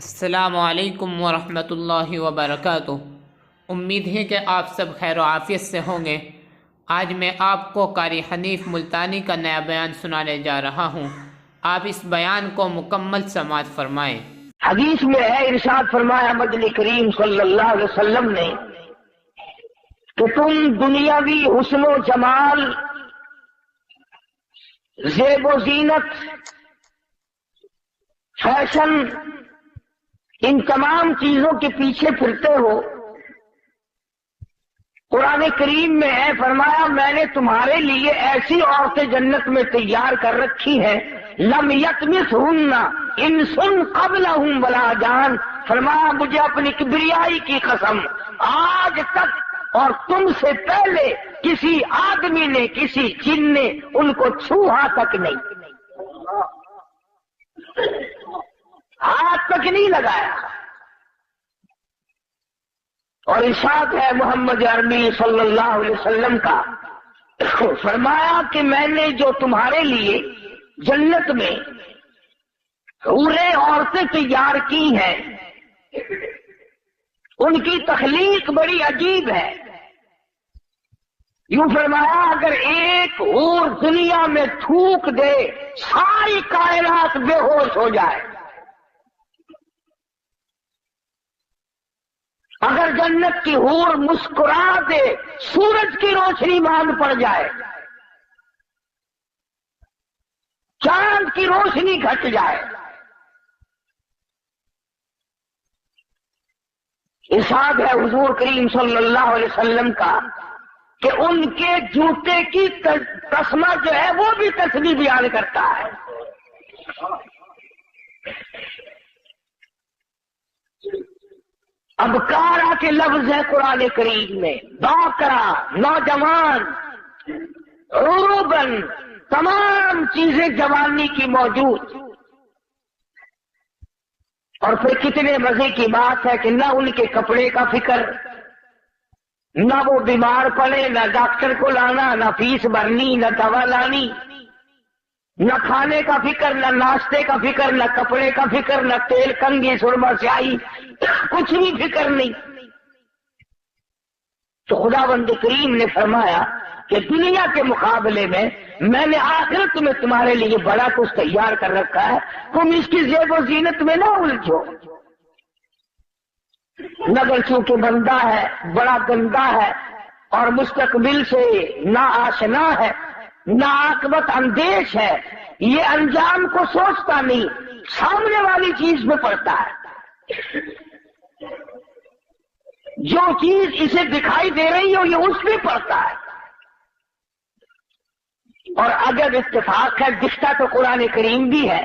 السلام علیکم ورحمۃ اللہ وبرکاتہ۔ امید ہے کہ آپ سب خیر و عافیت سے ہوں گے۔ آج میں آپ کو قاری حنیف ملتانی کا نیا بیان سنانے جا رہا ہوں۔ آپ اس بیان کو مکمل سماعت فرمائیں۔ حدیث میں ہے، ارشاد فرمایا مدنی کریم صلی اللہ علیہ وسلم نے کہ تم دنیاوی حسن و جمال، زیب و زینت، فیشن، ان تمام چیزوں کے پیچھے پھرتے ہو۔ قرآن کریم میں ہے، فرمایا میں نے تمہارے لیے ایسی عورتیں جنت میں تیار کر رکھی ہیں، لم یطمثہن انس قبلہم ولا جان۔ فرمایا مجھے اپنی کبریائی کی قسم، آج تک اور تم سے پہلے کسی آدمی نے، کسی جن نے ان کو چھوہا تک نہیں، ہاتھ تک نہیں لگایا۔ اور ارشاد ہے محمد عربی صلی اللہ علیہ وسلم کا، فرمایا کہ میں نے جو تمہارے لیے جنت میں حوریں عورتیں تیار کی ہیں، ان کی تخلیق بڑی عجیب ہے۔ یوں فرمایا اگر ایک حور دنیا میں تھوک دے ساری کائنات بے ہوش ہو جائے، اگر جنت کی حور مسکرا دے سورج کی روشنی باندھ پڑ جائے، چاند کی روشنی گھٹ جائے۔ ارشاد ہے حضور کریم صلی اللہ علیہ وسلم کا کہ ان کے جوتے کی تسمہ جو ہے وہ بھی تسبیح بیان کرتا ہے۔ ابکارا کے لفظ ہے قرآن کریم میں، باکرا، نوجوان، عروبن، تمام چیزیں جوانی کی موجود۔ اور پھر کتنے مزے کی بات ہے کہ نہ ان کے کپڑے کا فکر، نہ وہ بیمار پڑے، نہ ڈاکٹر کو لانا، نہ فیس بھرنی، نہ دوا لانی، نہ کھانے کا فکر، نہ ناشتے کا فکر، نہ کپڑے کا فکر، نہ تیل کنگھی سرما سیاہی، کچھ بھی فکر نہیں۔ تو خداوند کریم نے فرمایا کہ دنیا کے مقابلے میں نے آخرت میں تمہارے لیے بڑا کچھ تیار کر رکھا ہے، تم اس کی زیب و زینت میں نہ الجھو۔ نگر چونکہ بندہ ہے، بڑا گندا ہے، اور مستقبل سے نا آشنا ہے، نا عاقبت اندیش ہے، یہ انجام کو سوچتا نہیں، سامنے والی چیز میں پڑتا ہے۔ جو چیز اسے دکھائی دے رہی ہو یہ اس میں پڑتا ہے۔ اور اگر اتفاق ہے، دکھتا تو قرآن کریم بھی ہے،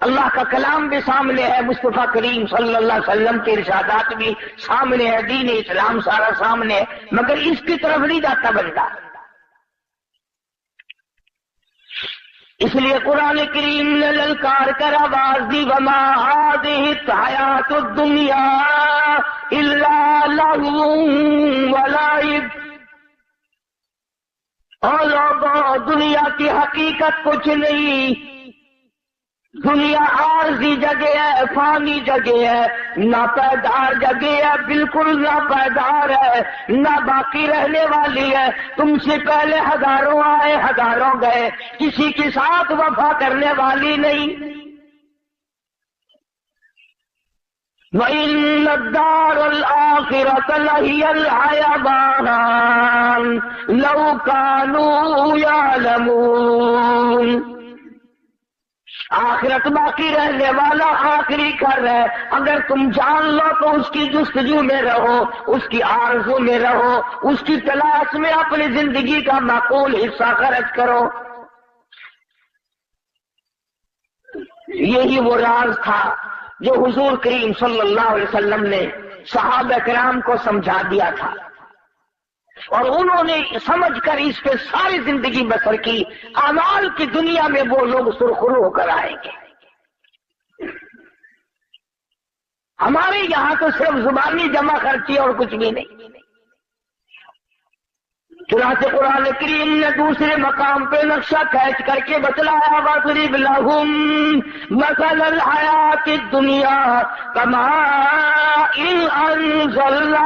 اللہ کا کلام بھی سامنے ہے، مصطفیٰ کریم صلی اللہ علیہ وسلم کے ارشادات بھی سامنے ہے، دین اسلام سارا سامنے ہے، مگر اس کی طرف نہیں جاتا بندہ۔ اس لیے قرآن کریم نے للکار کر آواز دی، وما هذه الحیات الدنیا الا لہو ولعب۔ اور لوگوں، دنیا کی حقیقت کچھ نہیں، دنیا عارضی جگہ ہے، فانی جگہ ہے، ناپائیدار جگہ ہے، بالکل ناپائیدار ہے، نہ باقی رہنے والی ہے۔ تم سے پہلے ہزاروں آئے، ہزاروں گئے، کسی کے ساتھ وفا کرنے والی نہیں۔ وَإِنَّ الدَّارَ الْآخِرَةَ لَهِيَ الْحَيَوَانُ لَوْ كَانُوا يَعْلَمُونَ۔ آخرت باقی رہنے والا آخری گھر ہے، اگر تم جان لو تو اس کی جستجو میں رہو، اس کی آرزو میں رہو، اس کی تلاش میں اپنی زندگی کا معقول حصہ خرچ کرو۔ یہی وہ راز تھا جو حضور کریم صلی اللہ علیہ وسلم نے صحابہ کرام کو سمجھا دیا تھا، اور انہوں نے سمجھ کر اس پہ ساری زندگی بسر کی۔ اعمال کی دنیا میں وہ لوگ سرخرو ہو کر آئیں گے۔ ہمارے یہاں تو صرف زبانی جمع خرچی اور کچھ بھی نہیں، کہ چنانچہ قرآن کریم نے دوسرے مقام پہ نقشہ کھینچ کر کے بتلایا وَاضْرِبْ لَهُمْ مَثَلَ الْحَيَاةِ الدُّنْيَا كَمَاءٍ أَنزَلْنَاهُ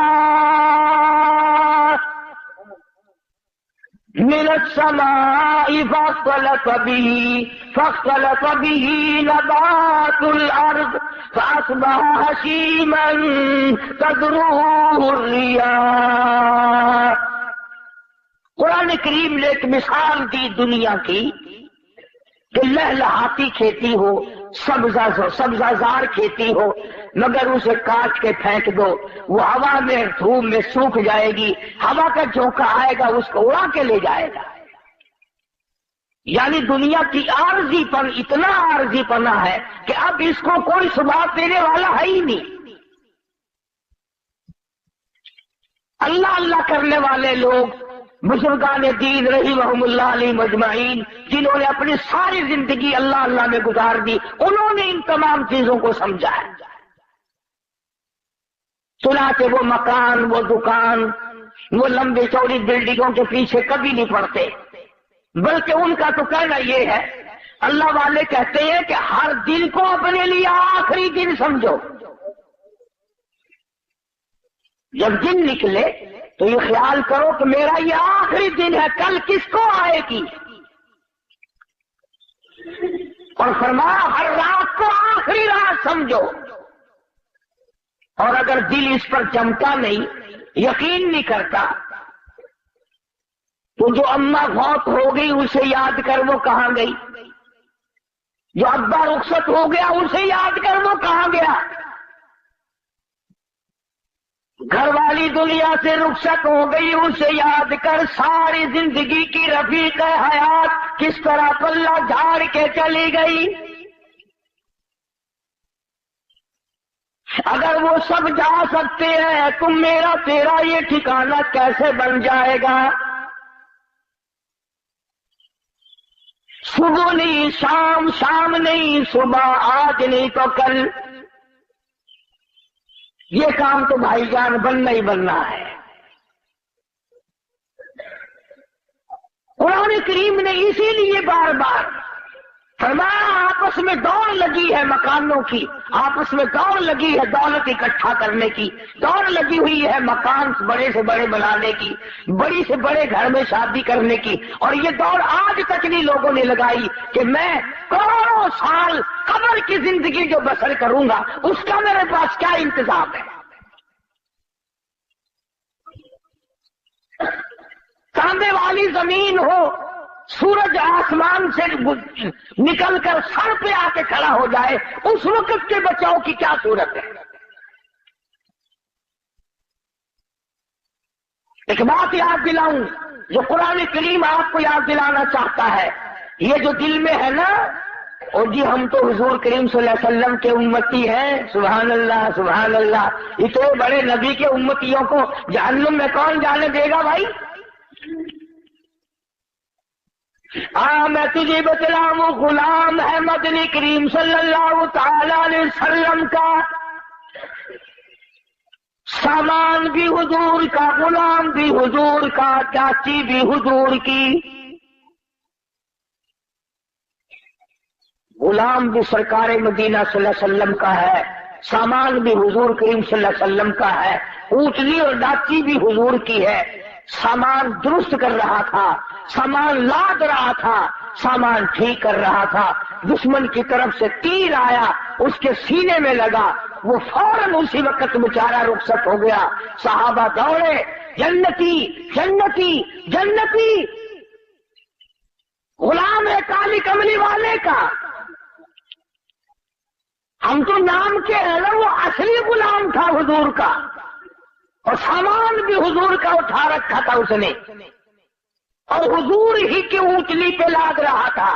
من السماء فاختلط به نبات الأرض فأصبح هشيما تذروه الرياح۔ قرآن کریم نے ایک مثال دی دنیا کی کہ لہلہاتی کھیتی ہو، سبزہ کھیتی ہو، مگر اسے کاٹ کے پھینک دو، وہ ہوا میں دھوپ میں سوکھ جائے گی، ہوا کا جھونکا آئے گا اس کو اڑا کے لے جائے گا۔ یعنی دنیا کی عارضی پن اتنا عارضی پنا ہے کہ اب اس کو کوئی ثبات دینے والا ہے ہی نہیں۔ اللہ اللہ کرنے والے لوگ، بزرگان دین رحمہم اللہ علیہ مجمعین، جنہوں نے اپنی ساری زندگی اللہ اللہ میں گزار دی، انہوں نے ان تمام چیزوں کو سمجھا ہے۔ چنانچہ وہ مکان، وہ دکان، وہ لمبی چوڑی بلڈنگوں کے پیچھے کبھی نہیں پڑتے، بلکہ ان کا تو کہنا یہ ہے، اللہ والے کہتے ہیں کہ ہر دن کو اپنے لیے آخری دن سمجھو۔ جب دن نکلے تو یہ خیال کرو کہ میرا یہ آخری دن ہے، کل کس کو آئے گی، اور فرمایا ہر رات کو آخری رات سمجھو۔ اور اگر دل اس پر جمتا نہیں، یقین نہیں کرتا، تو جو اماں فوت ہو گئی اسے یاد کر وہ کہاں گئی، جو ابا رخصت ہو گیا اسے یاد کر وہ کہاں گیا، گھر والی دنیا سے رخصت ہو گئی اسے یاد کر ساری زندگی کی رفیق حیات کس طرح پلہ جھاڑ کے چلی گئی۔ اگر وہ سب جا سکتے ہیں تو میرا تیرا یہ ٹھکانہ کیسے بن جائے گا؟ صبح نہیں شام، شام نہیں صبح، آج نہیں تو کل، یہ کام تو بھائی جان بننا ہی بننا ہے۔ قرآن کریم نے اسی لیے بار بار فرمایا آپس میں دوڑ لگی ہے مکانوں کی، آپس میں دوڑ لگی ہے دولت اکٹھا کرنے کی، دوڑ لگی ہوئی ہے مکان بڑے سے بڑے بنانے کی، بڑی سے بڑے گھر میں شادی کرنے کی، اور یہ دوڑ آج تک نہیں لوگوں نے لگائی کہ میں کروڑوں سال قبر کی زندگی جو بسر کروں گا اس کا میرے پاس کیا انتظام ہے۔ تانبے والی زمین ہو، سورج آسمان سے نکل کر سر پہ آ کے کھڑا ہو جائے، اس وقت کے بچاؤ کی کیا صورت ہے؟ ایک بات یاد دلاؤں جو قرآن کریم آپ کو یاد دلانا چاہتا ہے، یہ جو دل میں ہے نا، اور جی ہم تو حضور کریم صلی اللہ علیہ وسلم کے امتی ہیں، سبحان اللہ سبحان اللہ، اتنے بڑے نبی کے امتیوں کو جہنم میں کون جانے دے گا بھائی؟ میں تجھے بتلاؤں، غلام ہے مدنی کریم صلی اللہ تعالی علیہ وسلم کا، سامان بھی حضور کا، غلام بھی حضور کا، چاچی بھی حضور کی، غلام بھی سرکار مدینہ صلی اللہ علیہ وسلم کا ہے، سامان بھی حضور کریم صلی اللہ علیہ وسلم کا ہے، اونٹنی اور ڈاچی بھی حضور کی ہے۔ سامان درست کر رہا تھا، سامان لاد رہا تھا، سامان ٹھیک کر رہا تھا، دشمن کی طرف سے تیر آیا، اس کے سینے میں لگا، وہ فوراً اسی وقت بیچارہ رخصت ہو گیا۔ صحابہ دوڑے، جنتی جنتی جنتی، غلام ہے کالی کملی والے کا، ہم تو نام کے ہیں نا، وہ اصلی غلام تھا حضور کا، اور سامان بھی حضور کا اٹھا رکھا تھا اس نے، اور حضور ہی کی اونٹلی پہ لاد رہا تھا۔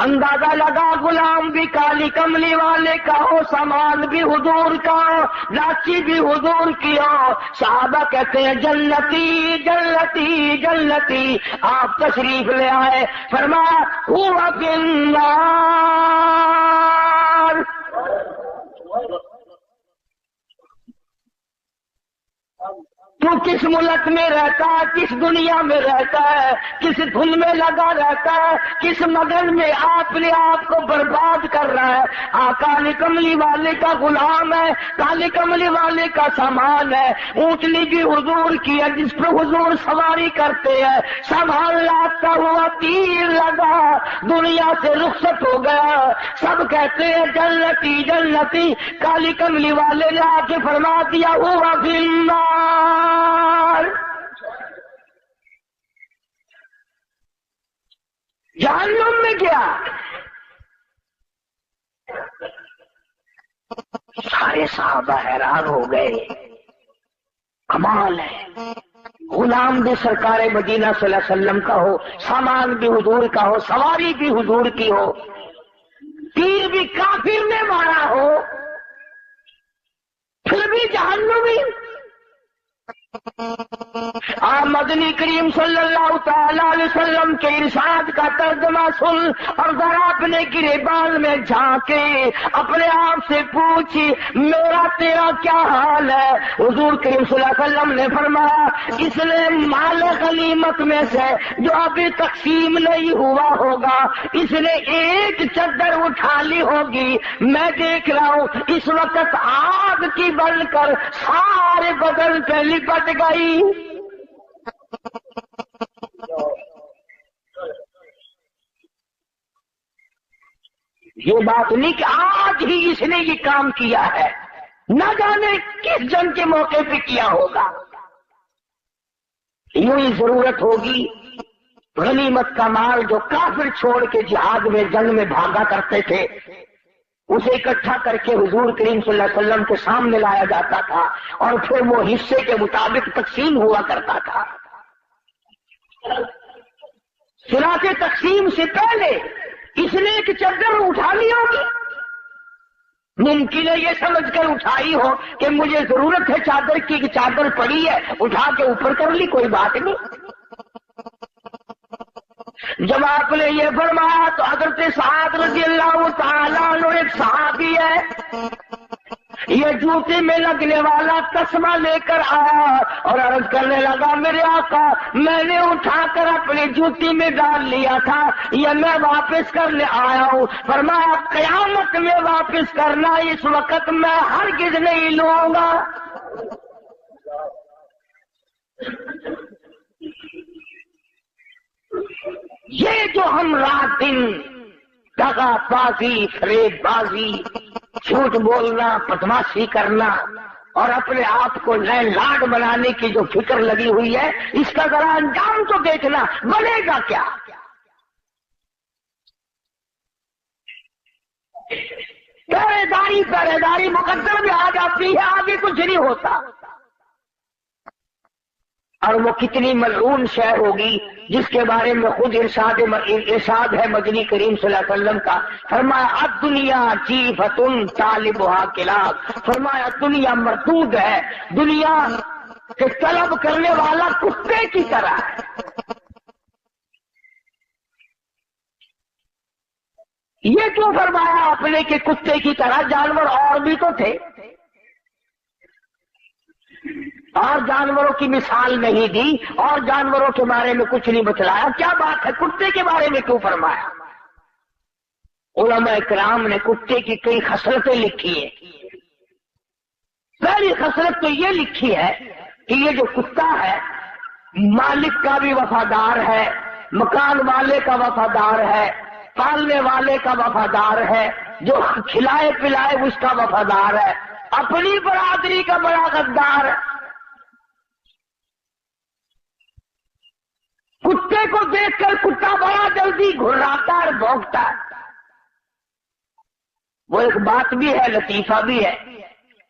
اندازہ لگا غلام بھی کالی کملی والے کا ہو، سامان بھی حضور کا ہو، لاچی بھی حضور کی ہو۔ صحابہ کہتے ہیں جنتی جنتی جنتی، آپ تشریف لے آئے، فرمایا ہوا فی النار، تو किस मुल्क में रहता है, किस दुनिया में रहता है, किस धुन में लगा रहता है, किस मगन में अपने आप को बर्बाद कर रहा है। काली कमली वाले का गुलाम है, काली कमली वाले का सामान है। ऊँटनी भी हुजूर की है जिस पर हुजूर सवारी करते हैं। सामान लाता हुआ तीर लगा, दुनिया से रुखसत हो गया। सब कहते हैं जन्नती जन्नती, काली कमली वाले ने आके फरमा दिया हुआ फिन्नार, जहन्नुम में गया। सारे सहाबा हैरान हो गए, कमाल है। गुलाम भी सरकार मदीना सल्लल्लाहु अलैहि वसल्लम का हो, सामान भी हुजूर का हो, सवारी भी हुजूर की हो, तीर भी काफिर ने मारा हो, फिर भी जहन्नुमी। मदनी करीम सल्लल्लाहु तआला अलैहि वसल्लम के इरशाद का तर्जुमा सुन और जरा अपने गिरेबान में झांके, अपने आप से पूछी मेरा तेरा क्या हाल है। हुजूर करीम सल्लल्लाहु अलैहि वसल्लम ने फरमाया, इसने माल गनीमत में से जो अभी तकसीम नहीं हुआ होगा, इसने एक चद्दर उठा ली होगी। मैं देख रहा हूँ इस वक्त आग की बनकर सारे बदन पे लिपट गई। ये बात नहीं कि आज ही इसने ये काम किया है, न जाने किस जंग के मौके पे किया होगा। यूं ही जरूरत होगी गनीमत का माल जो काफिर छोड़ के जिहाद में जंग में भागा करते थे, उसे इकट्ठा करके हुजूर करीम सल्लल्लाहु अलैहि वसल्लम के सामने लाया जाता था और फिर वो हिस्से के मुताबिक तकसीम हुआ करता था। सिराते तकसीम से पहले इसने एक चद्दर उठा ली होगी। मुमकिन है ये समझकर उठाई हो कि मुझे जरूरत है चादर की, कि चादर पड़ी है, उठा के ऊपर कर ली, कोई बात नहीं। जब आपने ये फरमाया तो हज़रत सअद रज़ियल्लाहु तआला अन्हु एक सहाबी है, ये जूते में लगने वाला तस्मा लेकर आया और अर्ज करने लगा, मेरे आका मैंने उठाकर अपनी जूती में डाल लिया था, ये मैं वापस करने आया हूँ। फरमाया कयामत में वापस करना, इस वक्त मैं हरगिज़ नहीं लूंगा। ये जो हम रात दिन दगाबाजी, फरेबबाजी, झूठ बोलना, बदमाशी करना और अपने आप को नए लाड बनाने की जो फिक्र लगी हुई है, इसका जरा अंजाम तो देखना, बनेगा क्या। पहरेदारी मुकद्दर में आ जाती है, आगे कुछ नहीं होता। और वो कितनी मलऊन शय होगी जिसके बारे में खुद इरशाद है मदनी करीम सल्लल्लाहु अलैहि वसल्लम का। फरमाया अद्दुनिया जीफतुन तालिबुहा किलाब, फरमाया दुनिया मरदूद है, दुनिया के तलब करने वाला कुत्ते की तरह है। ये क्यों फरमाया आपने कि कुत्ते की तरह? जानवर और भी तो थे, और जानवरों की मिसाल नहीं दी और जानवरों के बारे में कुछ नहीं बतलाया। क्या बात है, कुत्ते के बारे में क्यों फरमाया? उलमा इकराम ने कुत्ते की कई खसलतें लिखी है। पहली खसलत तो ये लिखी है कि ये जो कुत्ता है मालिक का भी वफादार है, मकान वाले का वफादार है, पालने वाले का वफादार है, जो खिलाए पिलाए उसका वफादार है, अपनी बरादरी का बड़ा गद्दार है। कुत्ते को देखकर कुत्ता बड़ा जल्दी घुर्राता और भौंकता है। वो एक बात भी है, लतीफा भी है।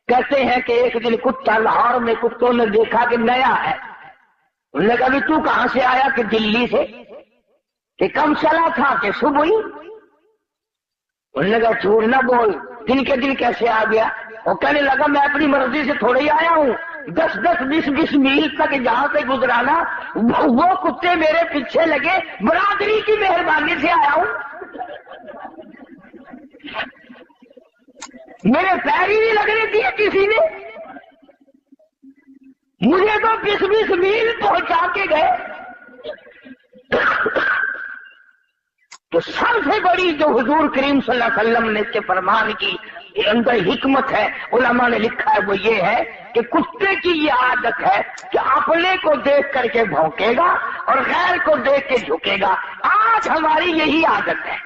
कहते हैं कि एक दिन कुत्ता, लाहौर में कुत्तों ने देखा कि नया है। उन्होंने कहा तू कहां से आया? कि दिल्ली से। कि कम चला था? कि सुबह ही। उन्होंने कहा झूठ ना बोल, दिन के दिन कैसे आ गया? वो कहने लगा मैं अपनी मर्जी से थोड़े ही आया हूँ, 10-10, 20-20 मील तक जहां से गुजराना वो कुत्ते मेरे पीछे लगे, बरादरी की मेहरबानी से आया हूं, मेरे पैर ही नहीं लगने दिए किसी ने। मुझे तो 20-20 मील पहुंचा के गए। तो सबसे बड़ी जो हुजूर करीम सल्लल्लाहु अलैहि वसल्लम ने के फरमान की अंदर हिकमत है, उलमा ने लिखा है, वो ये है कि कुत्ते की ये आदत है कि अपने को देख करके भौंकेगा और गैर को देख के झुकेगा। आज हमारी यही आदत है।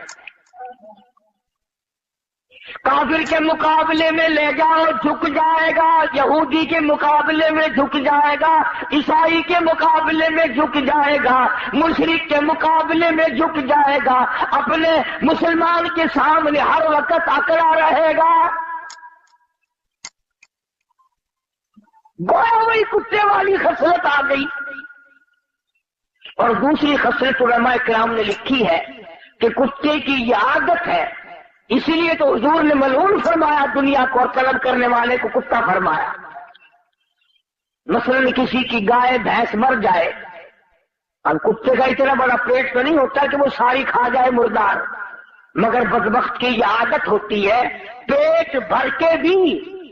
काफिर के मुकाबले में ले जाओ झुक जाएगा, यहूदी के मुकाबले में झुक जाएगा, ईसाई के मुकाबले में झुक जाएगा, मुशरिक के मुकाबले में झुक जाएगा, अपने मुसलमान के सामने हर वक्त अकड़ा रहेगा। गोया वही कुत्ते वाली खसलत आ गई। और दूसरी खसलत उलमा किराम ने लिखी है कि कुत्ते की ये आदत है, इसीलिए तो हुजूर ने मलऊन फरमाया दुनिया को और तलब करने वाले को कुत्ता फरमाया। मसलन किसी की गाय भैंस मर जाए, अब कुत्ते का इतना बड़ा पेट तो नहीं होता कि वो सारी खा जाए मुर्दार, मगर बदबख्त की ये आदत होती है, पेट भर के भी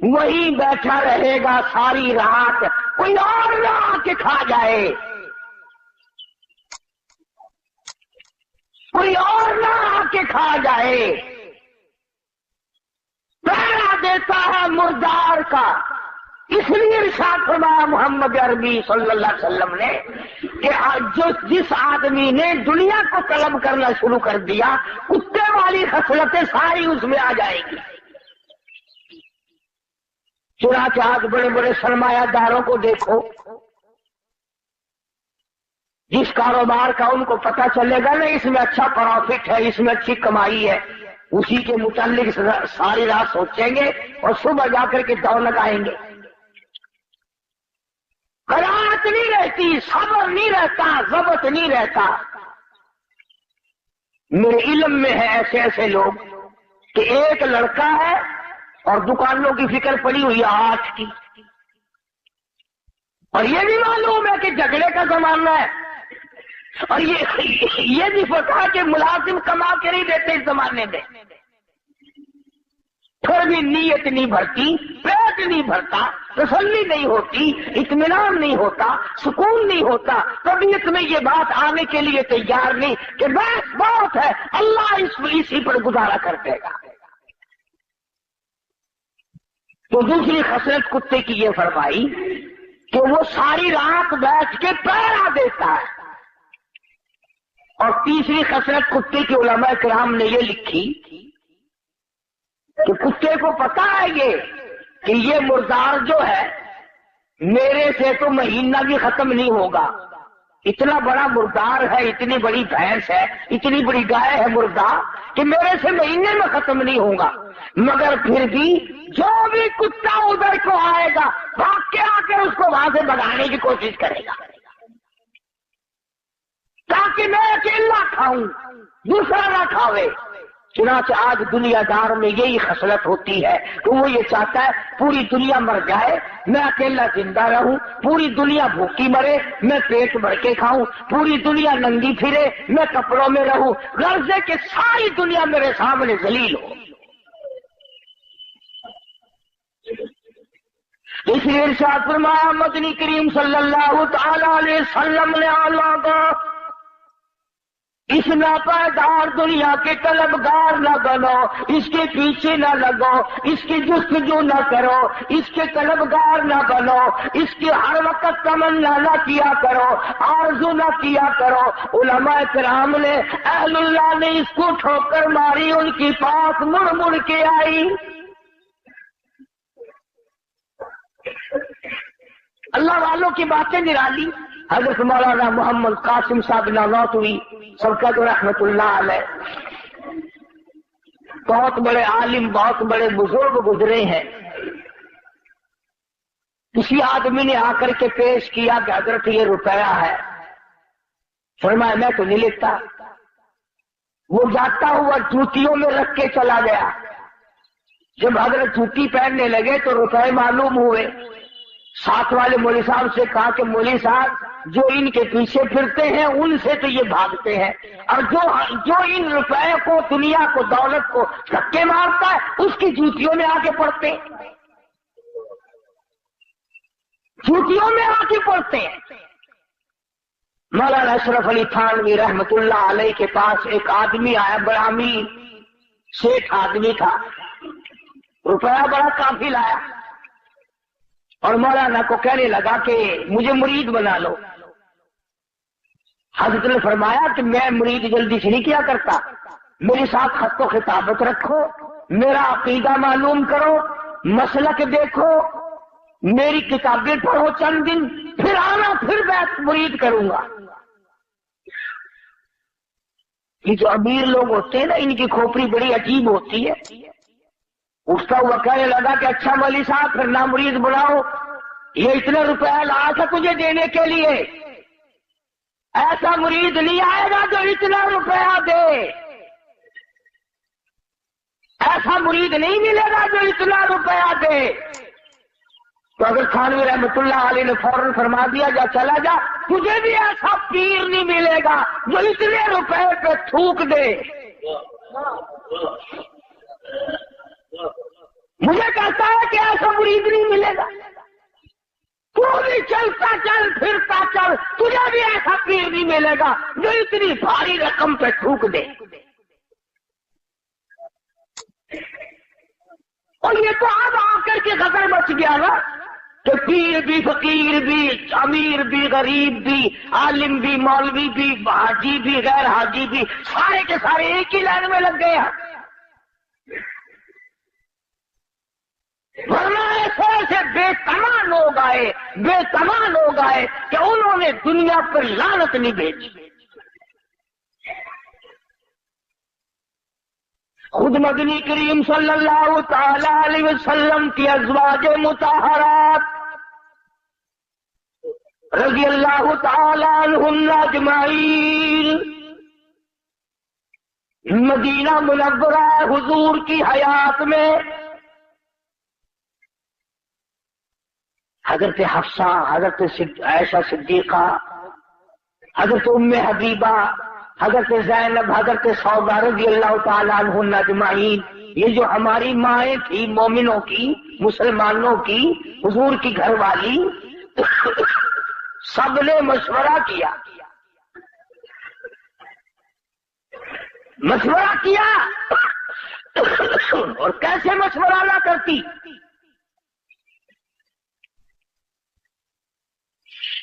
वहीं बैठा रहेगा सारी रात, कोई और ना आके खा जाए, कोई और ना आके खा जाए। पहरा देता है मुर्दार का। इसलिए इरशाद फरमाया मोहम्मद अरबी सल्लल्लाहु अलैहि वसल्लम ने कि जिस आदमी ने दुनिया को तलब करना शुरू कर दिया, कुत्ते वाली खसलतें सारी उसमें आ जाएगी। चुनांचे आज बड़े बड़े सरमायादारों को देखो, जिस कारोबार का उनको पता चलेगा ना इसमें अच्छा प्रॉफिट है, इसमें अच्छी कमाई है, उसी के मुतालिक सारी रात सोचेंगे और सुबह जाकर के दौड़ लगाएंगे। कराहत नहीं रहती, सब्र नहीं रहता, ज़ब्त नहीं रहता। मेरे इल्म में है ऐसे ऐसे लोग कि एक लड़का है और दुकानों की फिक्र पड़ी हुई है 8 की, और ये भी मालूम है कि झगड़े का जमाना है, और ये भी पता है कि मुलाजिम कमा के नहीं देते इस जमाने में, फिर भी नीयत नहीं भरती, पेट नहीं भरता, तसल्ली नहीं होती, इत्मीनान नहीं होता, सुकून नहीं होता, तबीयत में ये बात आने के लिए तैयार नहीं कि बस बहुत है, अल्लाह इसी पर गुजारा कर देगा। तो दूसरी खसलत कुत्ते की ये फरमाई कि वो सारी रात बैठ के पहरा देता है। और तीसरी खसलत कुत्ते के उलमा किराम ने ये लिखी कि कुत्ते को पता है कि ये मुर्दार जो है मेरे से तो महीना भी खत्म नहीं होगा, इतना बड़ा मुर्दार है, इतनी बड़ी भैंस है, इतनी बड़ी गाय है मुर्दार कि मेरे से महीने में खत्म नहीं होगा, मगर फिर भी जो भी कुत्ता उधर को आएगा भाग के आकर उसको वहां से भगाने की कोशिश करेगा ताकि मैं अकेला खाऊं, दूसरा ना खावे। चुनांचे आज दुनियादार में यही खसलत होती है कि वो ये चाहता है पूरी दुनिया मर जाए, मैं अकेला जिंदा रहूं, पूरी दुनिया भूखी मरे, मैं पेट भर के खाऊं, पूरी दुनिया नंगी फिरे, मैं कपड़ों में रहूं, गर्ज है कि सारी दुनिया मेरे सामने जलील हो। इसलिए इरशाद फरमाया मदनी करीम सल्लल्लाहु तआला अलैहि वसल्लम ने आला इस नापायदार दुनिया के तलबगार न बनो, इसके पीछे न लगो, इसकी जुस्तजू न करो, इसके तलबगार न बनो, इसकी हर वक्त तमन्ना न किया करो, आरज़ू न किया करो। उलमा किराम ने अहलुल्लाह ने इसको ठोकर मारी, उनकी पास मुड़ मुड़ के आई। अल्लाह वालों की बातें निराली। हजरत मौलाना मोहम्मद कासिम साहब नानौतवी सबकत रहमतुल्लाह अलैह बहुत बड़े आलिम, बहुत बड़े बुजुर्ग गुजरे हैं। किसी आदमी ने आकर के पेश किया कि हजरत ये रुपया है, फरमाया मैं तो नहीं लेता। वो जाता हुआ जूतियों में रख के चला गया। जब हजरत जूती पहनने लगे तो रुपए मालूम हुए। साथ वाले मौलवी साहब से कहा कि मौलवी साहब जो इनके पीछे फिरते हैं उनसे तो ये भागते हैं, और जो इन रुपए को, दुनिया को, दौलत को धक्के मारता है उसकी जूतियों में आके पड़ते। छुट्टियों में आके पढ़ते हैं। मौलाना अशरफ अली थानवी रहमतुल्लाह अलैह के पास एक आदमी आया, बड़ा अमीर सेठ आदमी था, रुपया बड़ा काफी लाया और मौलाना को कहने लगा कि मुझे मुरीद बना लो। हजरत ने फरमाया कि मैं मुरीद जल्दी से नहीं किया करता, मेरे साथ खत्तो खिताबत रखो, मेरा अकीदा मालूम करो, मसलक देखो, मेरी किताबें पढ़ो चंद दिन, फिर आना, फिर मैं मुरीद करूंगा। ये जो अमीर लोग होते हैं ना, इनकी खोपड़ी बड़ी अजीब होती है। उठता हुआ कहने लगा कि अच्छा मौलवी साहब फिर ना मुरीद बुलाओ, ये इतने रुपया लाया था तुझे देने के लिए, ऐसा मुरीद नहीं आएगा जो इतना रुपया दे, ऐसा मुरीद नहीं मिलेगा जो इतना रुपया दे। तो अगर थानवी रहमतुल्लाह अलैह ने फौरन फरमा दिया जा चला जा, तुझे भी ऐसा पीर नहीं मिलेगा जो इतने रुपए पे थूक दे। मुझे कहता है कि ऐसा मुरीद नहीं मिलेगा, तू भी चलता चल फिरता चल, तुझे भी ऐसा पीर नहीं मिलेगा जो इतनी भारी रकम पे थूक दे। और ये तो अब आकर के खतर मच गया ना कि पीर भी, फकीर भी, अमीर भी, गरीब भी, आलिम भी, मौलवी भी, हाजी भी, गैर हाजी भी, सारे के सारे एक ही लाइन में लग गए हैं। वरना ऐसे ऐसे बेतमा लोग आए कि उन्होंने दुनिया पर लानत नहीं भेजी। खुद मदनी करीम सल्लल्लाहु ताला अलैहि वसल्लम की अज़वाजे मुताहरात रज़ी अल्लाह ताला अन्हुन्ना अजमाइन मदीना मुनव्वरा हुजूर की हयात में हज़रत हफ्सा, हज़रत आयशा सिद्दीक़ा, हज़रत उम्मे हबीबा, हज़रत ज़ैनब, हज़रत सौदा रज़ी अल्लाह ताला अन्हुन्ना अजमाइन, ये जो हमारी माएँ थी मोमिनों की, मुसलमानों की, हुजूर की घरवाली, सबने मशवरा किया और कैसे मशवरा ना करती।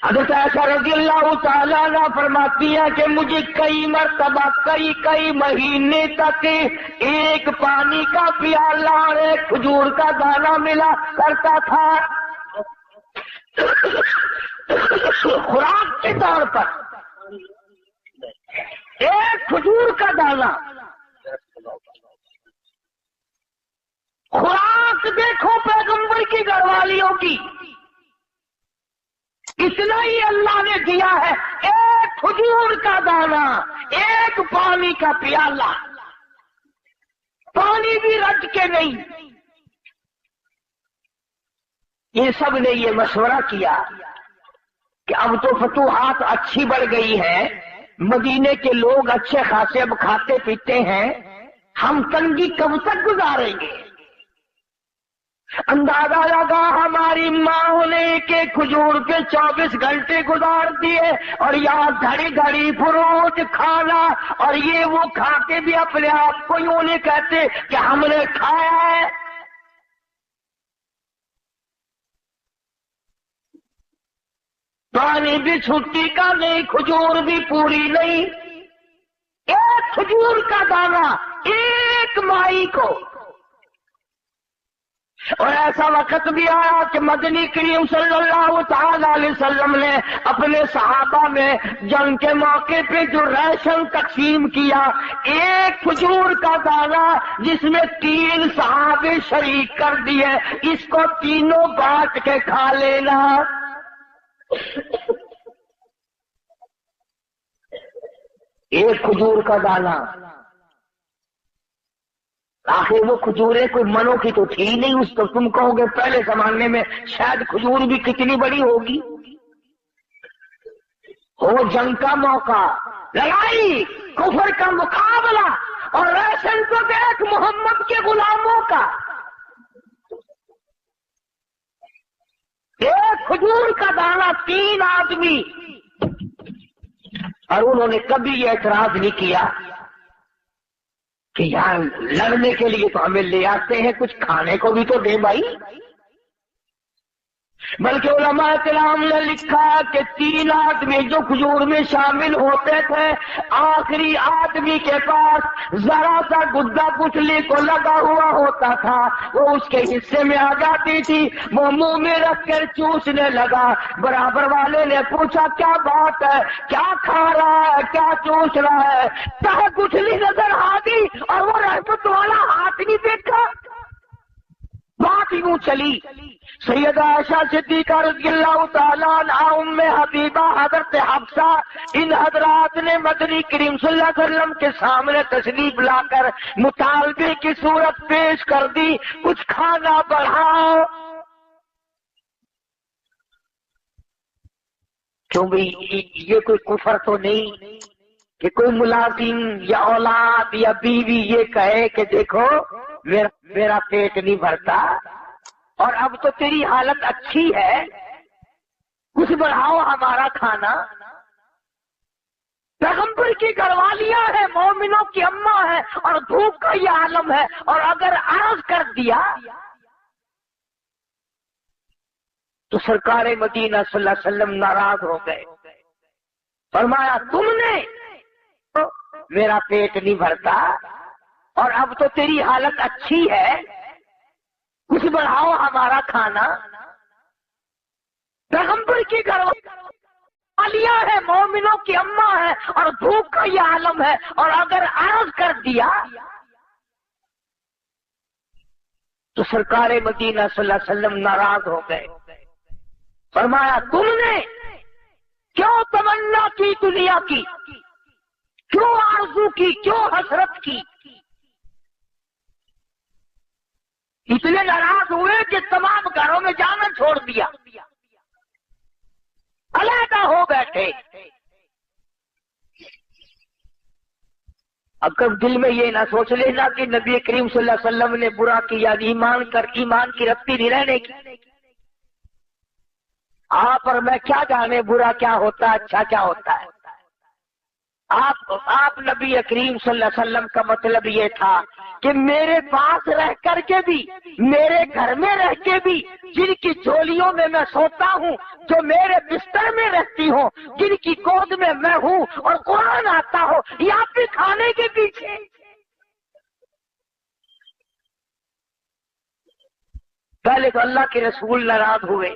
हज़रत आयशा रज़ी अल्लाह ताला अन्हा फरमाती है कि मुझे कई मरतबा कई महीने तक एक पानी का प्याला और एक खजूर का दाना मिला करता था खुराक के तौर पर। एक खजूर का दाना, खुराक देखो पैगंबर की घरवालियों की, इतना ही अल्लाह ने दिया है। एक खजूर का दाना, एक पानी का प्याला, पानी भी रज के नहीं। ये सब ने ये मशवरा किया कि अब तो फतूहात अच्छी बढ़ गई है, मदीने के लोग अच्छे खासे अब खाते पीते हैं, हम तंगी कब तक गुजारेंगे। अंदाजा लगा हमारी माँ ने के खजूर के 24 घंटे गुजार दिए और यहाँ घड़ी घड़ी फरोज खाना, और ये वो खा के भी अपने आप को यूं नहीं कहते कि हमने खाया है। पानी भी छुट्टी का नहीं, खजूर भी पूरी नहीं। एक खजूर का दाना एक माई को। और ऐसा वक्त भी आया कि मदनी करीम सल्लल्लाहु ताला अलैहि वसल्लम ने अपने सहाबा में जंग के मौके पे जो राशन तकसीम किया, एक खजूर का दाना जिसमें 3 सहाबे शरीक कर दिए, इसको तीनों बांट के खा लेना। एक खजूर का दाना, आखिर वो खजूरें कोई मनों की तो थी नहीं। उसको तुम कहोगे पहले जमाने में शायद खजूर भी कितनी बड़ी होगी। हो जंग का मौका, लड़ाई, कुफर का मुकाबला, और राशन तो देख मोहम्मद के गुलामों का। एक खजूर का दाना 3 आदमी, और उन्होंने कभी ये एतराज नहीं किया कि यार लड़ने के लिए तो हमें ले आते हैं, कुछ खाने को भी तो दे भाई। बल्कि उलमा किराम ने लिखा कि 3 आदमी जो खजूर में शामिल होते थे, आखिरी आदमी के पास जरा सा गुद्दा गुठली को लगा हुआ होता था, वो उसके हिस्से में आ जाती थी, वो मुंह में रख कर चूसने लगा। बराबर वाले ने पूछा क्या बात है, क्या खा रहा है, क्या चूस रहा है? चाहे गुठली नजर आ गई और वो रहमत वाला हाथ नहीं देखा। बात यूं चली, सैयदा आयशा सिद्दीका रज़ियल्लाहु ताला अन्हा, उम्मे हबीबा, हज़रत हफ्सा, इन हजरात ने मदनी करीम सल्लल्लाहु अलैहि वसल्लम के सामने तशरीफ लाकर मुतालबे की सूरत पेश कर दी, कुछ खाना बढ़ाओ। क्यों भाई, ये कोई कुफर तो नहीं कि कोई मुलाजिम या औलाद या बीवी ये कहे कि देखो मेरा पेट नहीं भरता और अब तो तेरी हालत अच्छी है, कुछ बढ़ाओ हमारा खाना। पैगंबर की घरवालियां है, मोमिनों की अम्मा है और भूख का ये आलम है, और अगर अर्ज कर दिया तो सरकार मदीना सल्लल्लाहु अलैहि वसल्लम नाराज हो गए। फरमाया तुमने मेरा पेट नहीं भरता और अब तो तेरी हालत अच्छी है, कुछ बढ़ाओ हमारा खाना। पैगंबर की घरवालियां है, मोमिनों की अम्मा है और भूख का ये आलम है, और अगर अर्ज कर दिया तो सरकार मदीना सल्लल्लाहु अलैहि वसल्लम नाराज हो गए। फरमाया तुमने क्यों तमन्ना की दुनिया की, क्यों आरज़ू की, क्यों हसरत की? इतने नाराज हुए कि तमाम घरों में जाना छोड़ दिया, अलहदा हो बैठे। अब कब दिल में ये ना सोच लेना कि नबी करीम सल्लल्लाहु अलैहि वसल्लम ने बुरा किया, ईमान की रत्ती नहीं रहने की। आप और मैं क्या जाने बुरा क्या होता है, अच्छा क्या होता है। आप नबी करीम सल्लल्लाहु अलैहि वसल्लम का मतलब ये था कि मेरे पास रह करके भी, मेरे घर में रह के भी, जिनकी झोलियों में मैं सोता हूँ, जो मेरे बिस्तर में रहती हो, जिनकी गोद में मैं हूँ और कुरान आता हो, या फिर खाने के पीछे। पहले तो अल्लाह के रसूल नाराज हुए,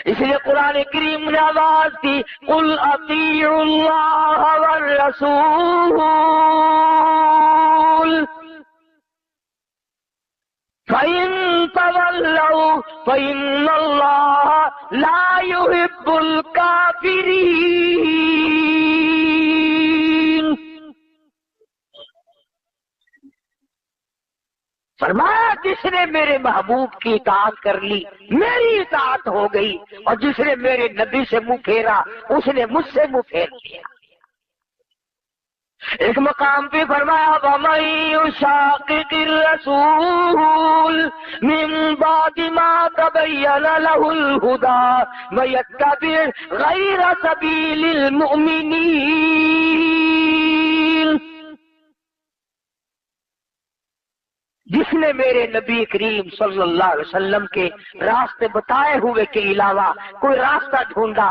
इसलिए कुरान करीम ने आवाज दी, कुल अतीउल्लाह वर रसूल फ़इन तवल्लौ फ़इन्नल्लाह ला युहिब्बुल काफिरीन। फरमाया जिसने मेरे महबूब की इताअत कर ली, मेरी इताअत हो गई, और जिसने मेरे नबी से मुंह फेरा, उसने मुझसे मुंह फेर लिया। एक मकाम पे फरमाया वमन युशाक़िक़िर रसूल मिन बादि मा तबय्यन लहुल हुदा व यत्तबि' गैर सबीलिल मुमिनीन। जिसने मेरे नबी करीम सल्लल्लाहु अलैहि वसल्लम के रास्ते बताए हुए के अलावा कोई रास्ता ढूंढा,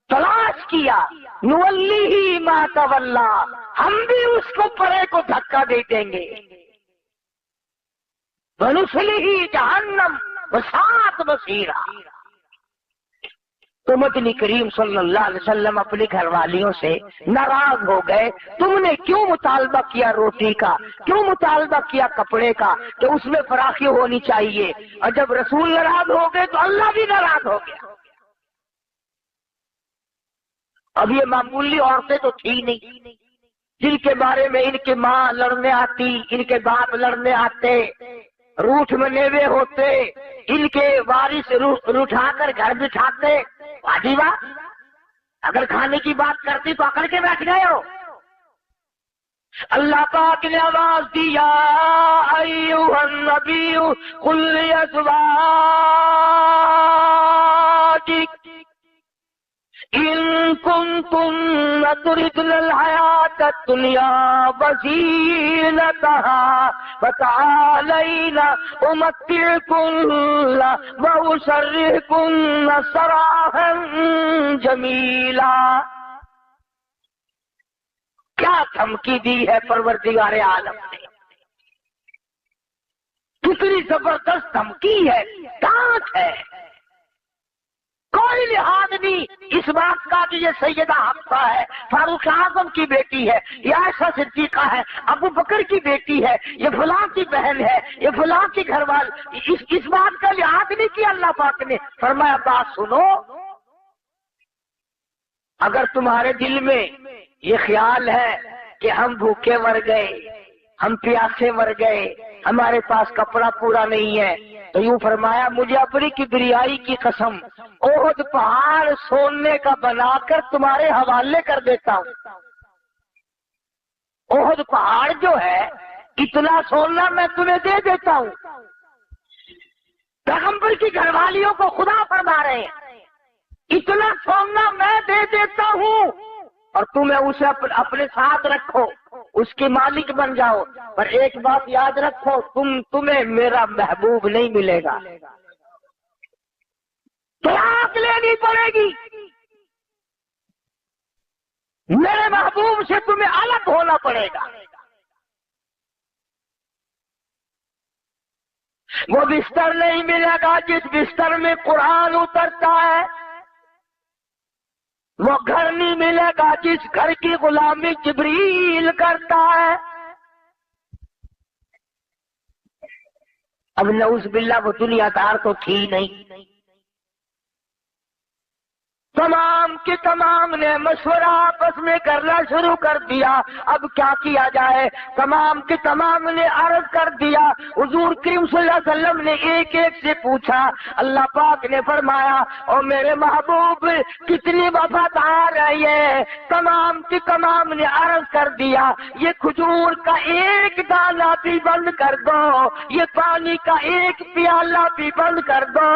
तलाश किया, नुवल्लिही मा तवल्ला, हम भी उसको परे को धक्का दे देंगे, वनुस्लिही जहन्नम वसाअत मसीरा। तो मदनी करीम सल्लल्लाहु अलैहि वसल्लम अपनी घरवालियों से नाराज हो गए। तुमने क्यों मुतालबा किया रोटी का, क्यों मुतालबा किया कपड़े का, कि उसमें फराखी होनी चाहिए। और जब रसूल नाराज हो गए तो अल्लाह भी नाराज हो गया। अब ये मामूली औरतें तो थी नहीं, जिनके बारे में इनकी माँ लड़ने आती, इनके बाप लड़ने आते, रूठ मनेवे होते, इनके वारिस रूठाकर घर बिठाते। वाजिबा अगर खाने की बात करती तो अकड़ के बैठ गए हो। अल्लाह पाक ने आवाज दिया, अय्युहन النبي قل لأزواجك إن كنتن تردن الحياة الدنيا وزينتها فتعالين أمتعكن وأسرحكن سراحا جميلا. کیا دھمکی دی ہے پروردگار عالم نے، کتنی زبردست دھمکی ہے، ڈانٹ ہے. کوئی لحاظ نہیں اس بات کا کہ یہ سیدہ حفصہ ہے، فاروق اعظم کی بیٹی ہے، یہ عائشہ صدیقہ ہے، ابو بکر کی بیٹی ہے، یہ فلاں کی بہن ہے، یہ فلاں کی گھر وال. اس بات کا لحاظ نہیں کیا اللہ پاک نے. فرمایا بات سنو، اگر تمہارے دل میں یہ خیال ہے کہ ہم بھوکے مر گئے، ہم پیاسے مر گئے، ہمارے پاس کپڑا پورا نہیں ہے، تو یوں فرمایا مجھے اپنی کبریائی کی قسم احد پہاڑ سونے کا بنا کر تمہارے حوالے کر دیتا ہوں. احد پہاڑ جو ہے اتنا سونا میں تمہیں دے دیتا ہوں. پیغمبر کی گھر والیوں کو خدا فرما رہے ہیں اتنا سونا میں دے دیتا ہوں اور تمہیں اسے اپنے ساتھ رکھو، اس کے مالک بن جاؤ. پر ایک بات یاد رکھو، تمہیں میرا محبوب نہیں ملے گا، طلاق لینی پڑے گی، میرے محبوب سے تمہیں الگ ہونا پڑے گا. وہ بستر نہیں ملے گا جس بستر میں قرآن اترتا ہے، وہ گھر نہیں ملے گا جس گھر کی غلامی جبریل کرتا ہے. اب نعوذ باللہ وہ دنیا دار تو تھی نہیں. تمام کے تمام نے مشورہ آپس میں کرنا شروع کر دیا. اب کیا کیا جائے؟ تمام کے تمام نے عرض کر دیا. حضور کریم صلی اللہ علیہ وسلم نے ایک ایک سے پوچھا. اللہ پاک نے فرمایا او میرے محبوب کتنی وفادار ہے یہ. تمام کے تمام نے عرض کر دیا یہ کھجور کا ایک دانہ بھی بند کر دو، یہ پانی کا ایک پیالہ بھی بند کر دو،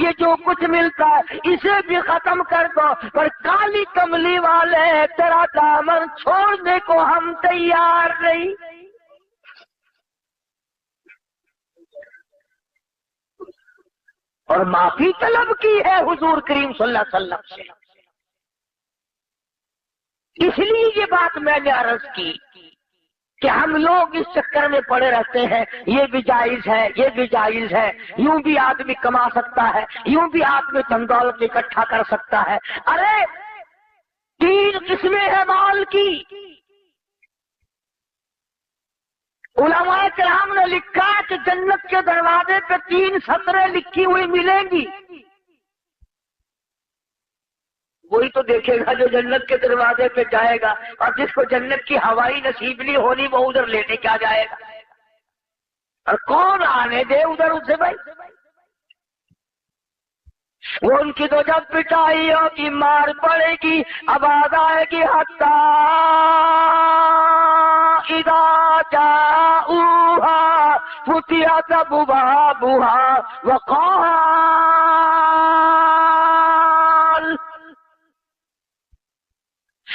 یہ جو کچھ ملتا ہے اسے بھی ختم کر دو، پر کالی کملی والے تیرا دامن چھوڑنے کو ہم تیار نہیں. اور معافی طلب کی ہے حضور کریم صلی اللہ علیہ وسلم سے. اس لیے یہ بات میں نے عرض کی کہ ہم لوگ اس چکر میں پڑے رہتے ہیں یہ بھی جائز ہے، یہ بھی جائز ہے، یوں بھی آدمی کما سکتا ہے، یوں بھی آدمی دھن دولت اکٹھا کر سکتا ہے. ارے 3 قسمیں ہیں مال کی. علماء کرام نے لکھا کہ جنت کے دروازے پہ 3 سطریں لکھی ہوئی ملیں گی. وہی تو دیکھے گا جو جنت کے دروازے پہ جائے گا، اور جس کو جنت کی ہوائی نصیب نہیں ہونی وہ ادھر لینے کیا جائے گا. اور کون آنے دے ادھر اسے بھائی؟ وہ ان کی تو جب پٹائیوں کی مار پڑے گی آواز آئے گی حتی اذا جاؤہا فتحت ابوابها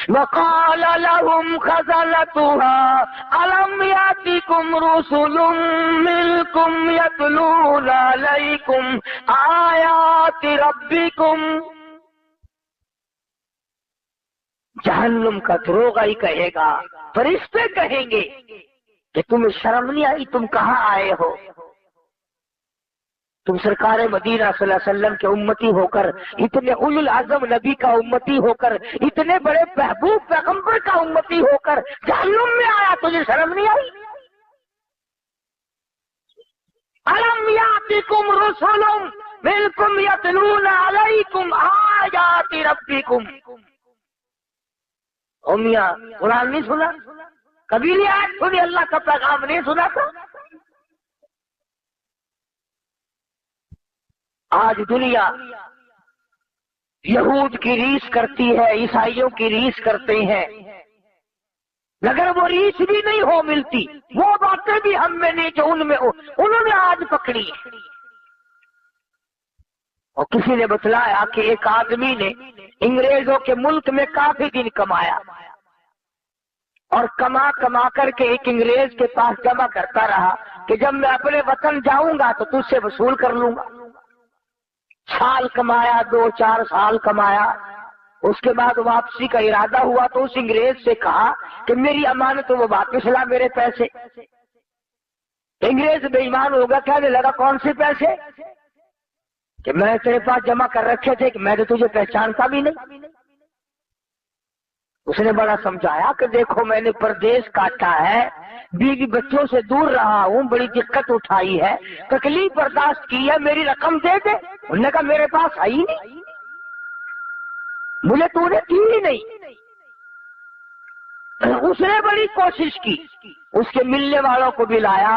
وقال لهم خزنتها ألم يأتكم رسل منكم يتلون عليكم آيات ربكم. جہنم کا دروغہ ہی کہے گا، فرشتے کہیں گے کہ تمہیں شرم نہیں آئی، تم کہاں آئے ہو؟ تم سرکار مدینہ صلی اللہ علیہ وسلم کے امتی ہو کر، اتنے اولو العزم نبی کا امتی ہو کر، اتنے بڑے محبوب پیغمبر کا امتی ہو کر جہنم میں آیا، تجھے شرم نہیں آئی؟ الم یاتکم رسل منکم یتلون علیکم آیات ربکم. او میاں قرآن نہیں سنا؟ کبھی نہیں آج سنی؟ اللہ کا پیغام نہیں سنا تھا؟ آج دنیا یہود کی ریس کرتی ہے، عیسائیوں کی ریس کرتے ہیں، अगर वो रीछ भी नहीं हो मिलती, वो बातें भी हम में नहीं जो उनमें हो, उन्होंने आज पकड़ी है। और किसी ने बतलाया कि एक आदमी ने अंग्रेजों के मुल्क में काफी दिन कमाया और कमा कमा करके एक अंग्रेज के पास जमा करता रहा कि जब मैं अपने वतन जाऊंगा तो तुझसे वसूल कर लूंगा। साल कमाया, 2-4 साल कमाया, उसके बाद वापसी का इरादा हुआ तो उस अंग्रेज से कहा कि मेरी अमानत वो वापस ला मेरे पैसे। अंग्रेज बेईमान होगा, कहने लगा कौन से पैसे? कि मैं तेरे पास जमा कर रखे थे कि मैं तो तुझे पहचानता भी नहीं। उसने बड़ा समझाया कि देखो मैंने परदेश काटा है, बीवी बच्चों से दूर रहा हूँ, बड़ी दिक्कत उठाई है, तकलीफ बर्दाश्त की है, मेरी रकम दे दे। उन्होंने कहा मेरे पास है ही नहीं, मुझे तूने दी ही नहीं। उसने बड़ी कोशिश की, उसके मिलने वालों को भी लाया,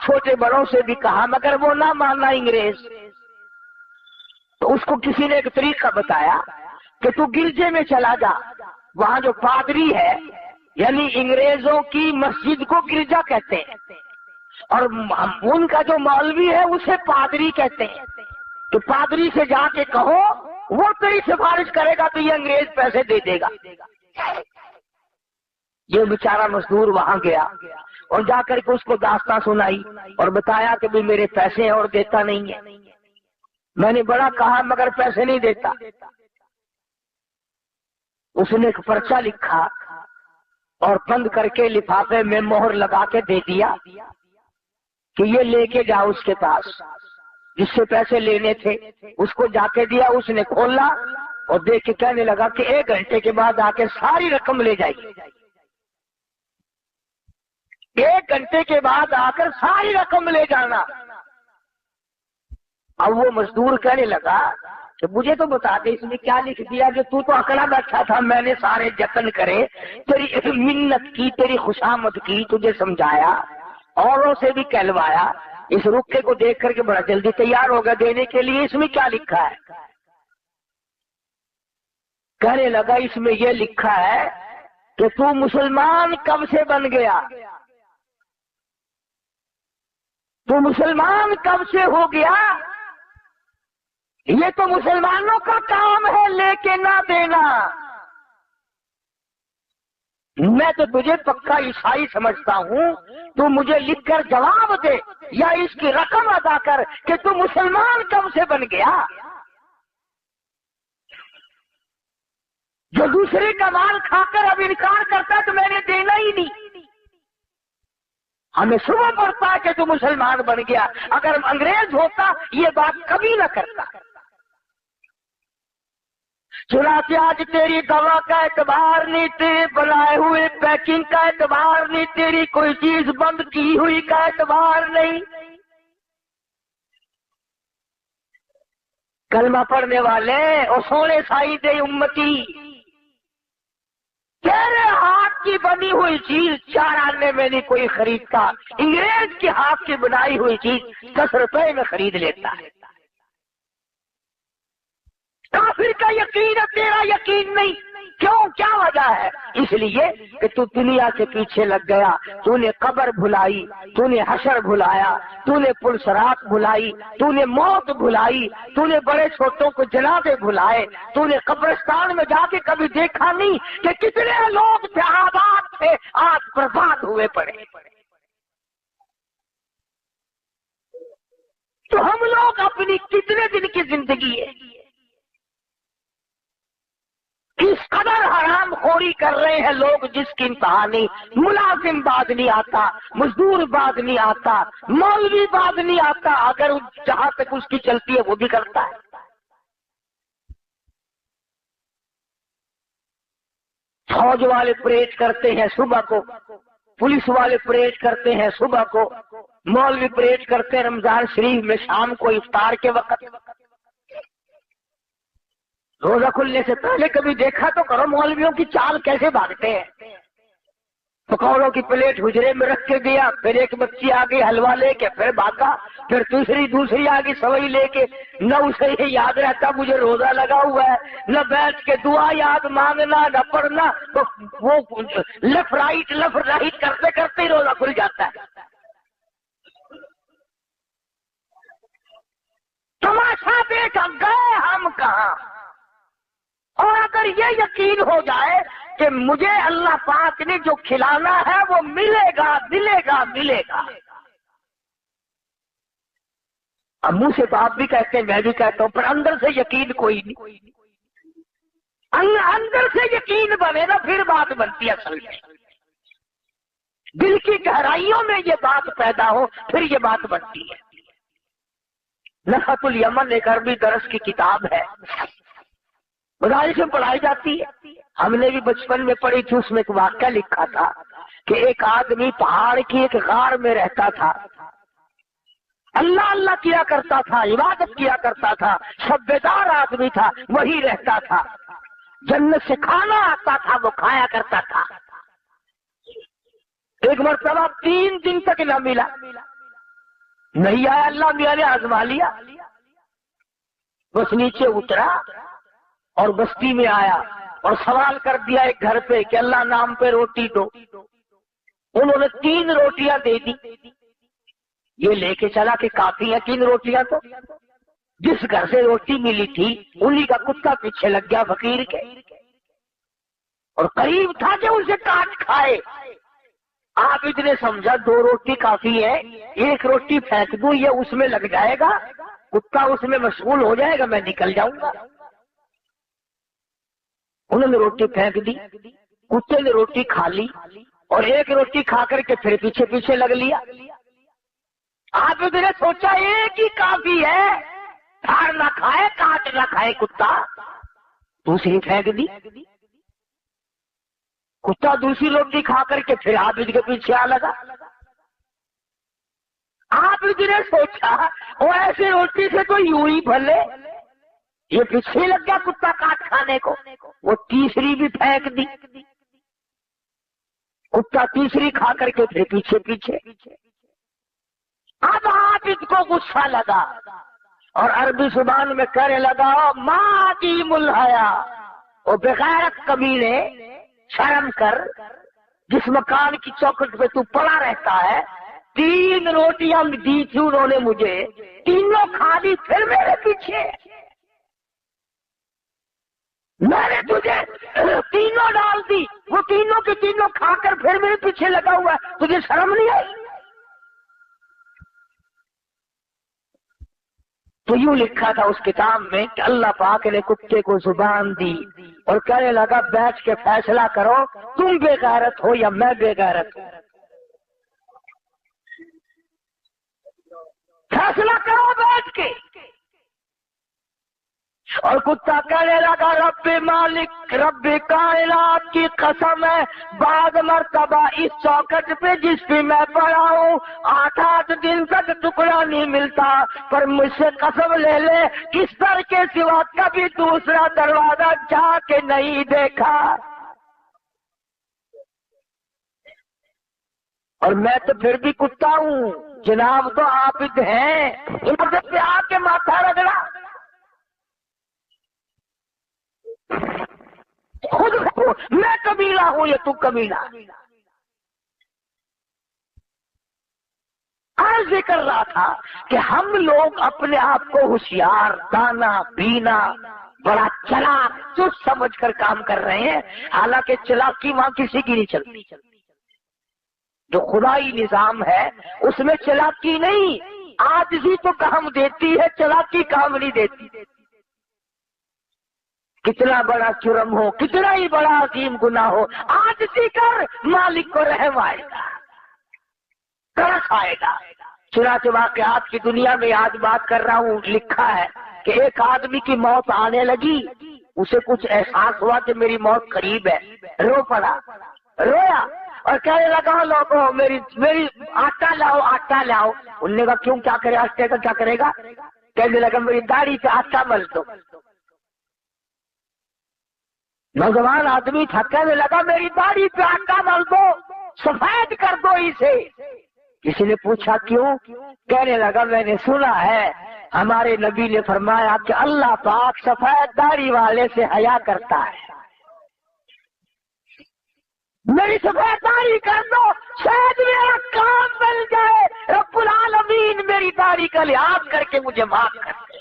छोटे बड़ों से भी कहा, मगर वो ना माना अंग्रेज। तो उसको किसी ने एक तरीका बताया कि तू गिरजे में चला जा, वहां जो पादरी है, यानी अंग्रेजों की मस्जिद को गिरजा कहते हैं, और उनका जो मौलवी है उसे पादरी कहते हैं। तो पादरी से जाके कहो, वो तेरी सिफारिश करेगा तो ये अंग्रेज पैसे दे देगा। ये बेचारा मजदूर वहां गया और जाकर के उसको दास्तां सुनाई और बताया कि भी मेरे पैसे और देता नहीं है, मैंने बड़ा कहा मगर पैसे नहीं देता। उसने एक पर्चा लिखा और बंद करके लिफाफे में मोहर लगा के दे दिया कि ये लेके जाओ उसके पास, जिससे पैसे लेने थे उसको जाके दिया। उसने खोला और देख के कहने लगा कि 1 घंटे के बाद आके सारी रकम ले जाइए। 1 घंटे के बाद आकर सारी रकम ले जाना। अब वो मजदूर कहने लगा कि मुझे तो बता दे इसमें क्या लिख दिया, कि तू तो अकड़ा बैठा था, मैंने सारे जतन करे, तेरी मिन्नत की, तेरी खुशामद की, तुझे समझाया, औरों से भी कहलवाया, इस रुक्के को देख करके बड़ा जल्दी तैयार होगा देने के लिए, इसमें क्या लिखा है? कहने लगा इसमें यह लिखा है कि तू मुसलमान कब से बन गया, तू मुसलमान कब से हो गया। ये तो मुसलमानों का काम है लेके ना देना। मैं तो तुझे पक्का ईसाई समझता हूँ, तू मुझे लिखकर जवाब दे या इसकी रकम अदा कर कि तू मुसलमान कब से बन गया। जो दूसरे का माल खाकर अब इनकार करता तो मैंने देना ही नहीं। हमें सुबह पड़ता है कि तू मुसलमान बन गया, अगर अंग्रेज होता ये बात कभी न करता। चुनाचे आज तेरी दवा का एतबार नहीं, तेरे बनाए हुए पैकिंग का एतबार नहीं, तेरी कोई चीज बंद की हुई का एतबार नहीं। कलमा पढ़ने वाले और सोने साई दे उम्मती, तेरे हाथ की बनी हुई चीज 4 आने में नहीं कोई खरीदता, अंग्रेज के हाथ की बनाई हुई चीज 10 रुपए में खरीद लेता है। काफिर का यकीन है, तेरा यकीन नहीं। क्यों, क्या वजह है? इसलिए कि तू दुनिया के पीछे लग गया, तूने कब्र भुलाई, तूने हशर भुलाया, तूने पुलसरात भुलाई, तूने मौत भुलाई, तूने बड़े छोटों को जनाजे भुलाए, तूने कब्रिस्तान में जाके कभी देखा नहीं कि कितने लोग आबाद थे आज बर्बाद हुए पड़े। तो हम लोग अपनी कितने दिन की जिंदगी है इस कदर हराम खोरी कर रहे हैं लोग जिसकी इंतहा नहीं। मुलाजिम बाद नहीं आता, मजदूर बाद नहीं आता, मौलवी बाद नहीं आता, अगर जहां तक उसकी चलती है वो भी करता है। फौज वाले परेड करते हैं सुबह को, पुलिस वाले परेड करते हैं सुबह को, मौलवी परेड करते हैं रमजान शरीफ में शाम को इफ्तार के वक्त। रोजा खुलने से पहले कभी देखा तो करो मौलवियों की चाल कैसे भागते हैं। पकौड़ों की प्लेट हुजरे में रख के गया, फिर एक बच्ची आ गई हलवा लेके, फिर भागा, फिर दूसरी आ गई सवई लेके। न उसे ये याद रहता मुझे रोजा लगा हुआ है, न बैठ के दुआ याद मांगना, न पढ़ना, तो वो लेफ्ट राइट करते करते ही रोजा खुल जाता है। तमाशा देख गए हम कहाँ। और अगर ये यकीन हो जाए कि मुझे अल्लाह पाक ने जो खिलाना है वो मिलेगा मिलेगा मिलेगा। अब मुंह से तो आप भी कहते हैं, मैं भी कहता हूं, पर अंदर से यकीन कोई नहीं। अंदर से यकीन बने ना फिर बात बनती है। असल में दिल की गहराइयों में ये बात पैदा हो फिर ये बात बनती है। नफ़तुल यमन एक अरबी दरस की किताब है, मदारिस में पढ़ाई जाती है। हमने भी बचपन में पढ़ी थी। उसमें एक वाक्या लिखा था कि एक आदमी पहाड़ की एक गार में रहता था, अल्लाह अल्लाह किया करता था, इबादत किया करता था, सब्बेदार आदमी था, वही रहता था। जन्नत से खाना आता था, वो खाया करता था। एक मरतबा 3 दिन तक न मिला, नहीं आया, अल्लाह मियां ने आजमा लिया। बस नीचे उतरा और बस्ती में आया और सवाल कर दिया एक घर पे कि अल्लाह नाम पे रोटी दो। उन्होंने 3 रोटियां दे दी। ये लेके चला कि काफी है 3 रोटियां तो। जिस घर से रोटी मिली थी उन्हीं का कुत्ता पीछे लग गया फकीर के, और करीब था कि उसे काट खाए। आप इतने समझा 2 रोटी काफी है, 1 रोटी फेंक दूं, ये उसमें लग जाएगा, कुत्ता उसमें मशगूल हो जाएगा, मैं निकल जाऊंगा। उन्होंने रोटी फेंक दी, कुत्ते ने रोटी खा ली और 1 रोटी खा करके फिर पीछे पीछे लग लिया। आप इतने सोचा एक ही काफी है, फाड़ ना खाए काट ना खाए कुत्ता। दूसरी फेंक दी, कुत्ता दूसरी रोटी खा करके फिर आबिद के पीछे आ लगा। आबिद ने सोचा वो ऐसे रोटी से तो यूं ही भले, ये पीछे लग गया कुत्ता काट खाने को। वो तीसरी भी फेंक दी, कुत्ता तीसरी खा करके फिर पीछे पीछे। अब आबिद को गुस्सा लगा और अरबी जुबान में कहने लगा, माँ की मुलहया, वो बेगैरत कमीने, शर्म कर, जिस मकान की चौखट पे तू पड़ा रहता है, 3 रोटियां दी थी उन्होंने मुझे, तीनों खा ली, फिर मेरे पीछे। मैंने तुझे 3 डाल दी, वो तीनों की तीनों खाकर फिर मेरे पीछे लगा हुआ है, तुझे शर्म नहीं आई? तो यूं लिखा था उस किताब में कि अल्लाह पाक ने कुत्ते को जुबान दी और कहने लगा, बैठ के फैसला करो, तुम बेगैरत हो या मैं बेगैरत हूं, फैसला करो बैठ के। और कुत्ता कहने लगा, रब्बे मालिक रब्बे कायनात की कसम है, बाद मर्तबा इस चौखट पे जिस पे मैं पड़ा हूँ 8 दिन तक टुकड़ा नहीं मिलता, पर मुझसे कसम ले ले इस दर के सिवा कभी दूसरा दरवाजा जाके नहीं देखा। और मैं तो फिर भी कुत्ता हूँ, जनाब तो आबिद हैं। इधर पे आके माथा रगड़ा, खुद मैं कबीला हूं या तू कबीला। अर्ज कर रहा था कि हम लोग अपने आप को होशियार, दाना बीना, बड़ा चालाक, चुस्त समझ कर काम कर रहे हैं, हालांकि चालाकी वहां किसी की नहीं चलती। जो खुदाई निजाम है उसमें चालाकी नहीं, आजिज़ी तो काम देती है, चालाकी काम नहीं देती। कितना बड़ा जुर्म हो, कितना ही बड़ा अजीम गुनाह हो, आजिज़ी कर, मालिक को रहम आएगा, तरस आएगा। चुनाचे वाक़यात की दुनिया में आज बात कर रहा हूँ, लिखा है कि एक आदमी की मौत आने लगी, उसे कुछ एहसास हुआ कि मेरी मौत करीब है, रो पड़ा, रोया और कहने लगा, लोगों मेरी आटा लाओ आटा लाओ। उनने कहा क्यों, क्या करे, आटे का क्या करेगा? कहने लगा मेरी दाढ़ी पे आटा मल दो। नौजवान आदमी था, कहने लगा मेरी दाढ़ी पे आटा मल दो। सफेद कर दो इसे। किसी ने पूछा क्यों? कहने लगा मैंने सुना है हमारे नबी ने फरमाया कि अल्लाह पाक सफेद दाढ़ी वाले से हया करता है। मेरी सफेद दाढ़ी कर दो, शायद मेरा काम बन जाए, रब्बुल आलमीन मेरी दाढ़ी का लिहाज करके मुझे माफ कर दे।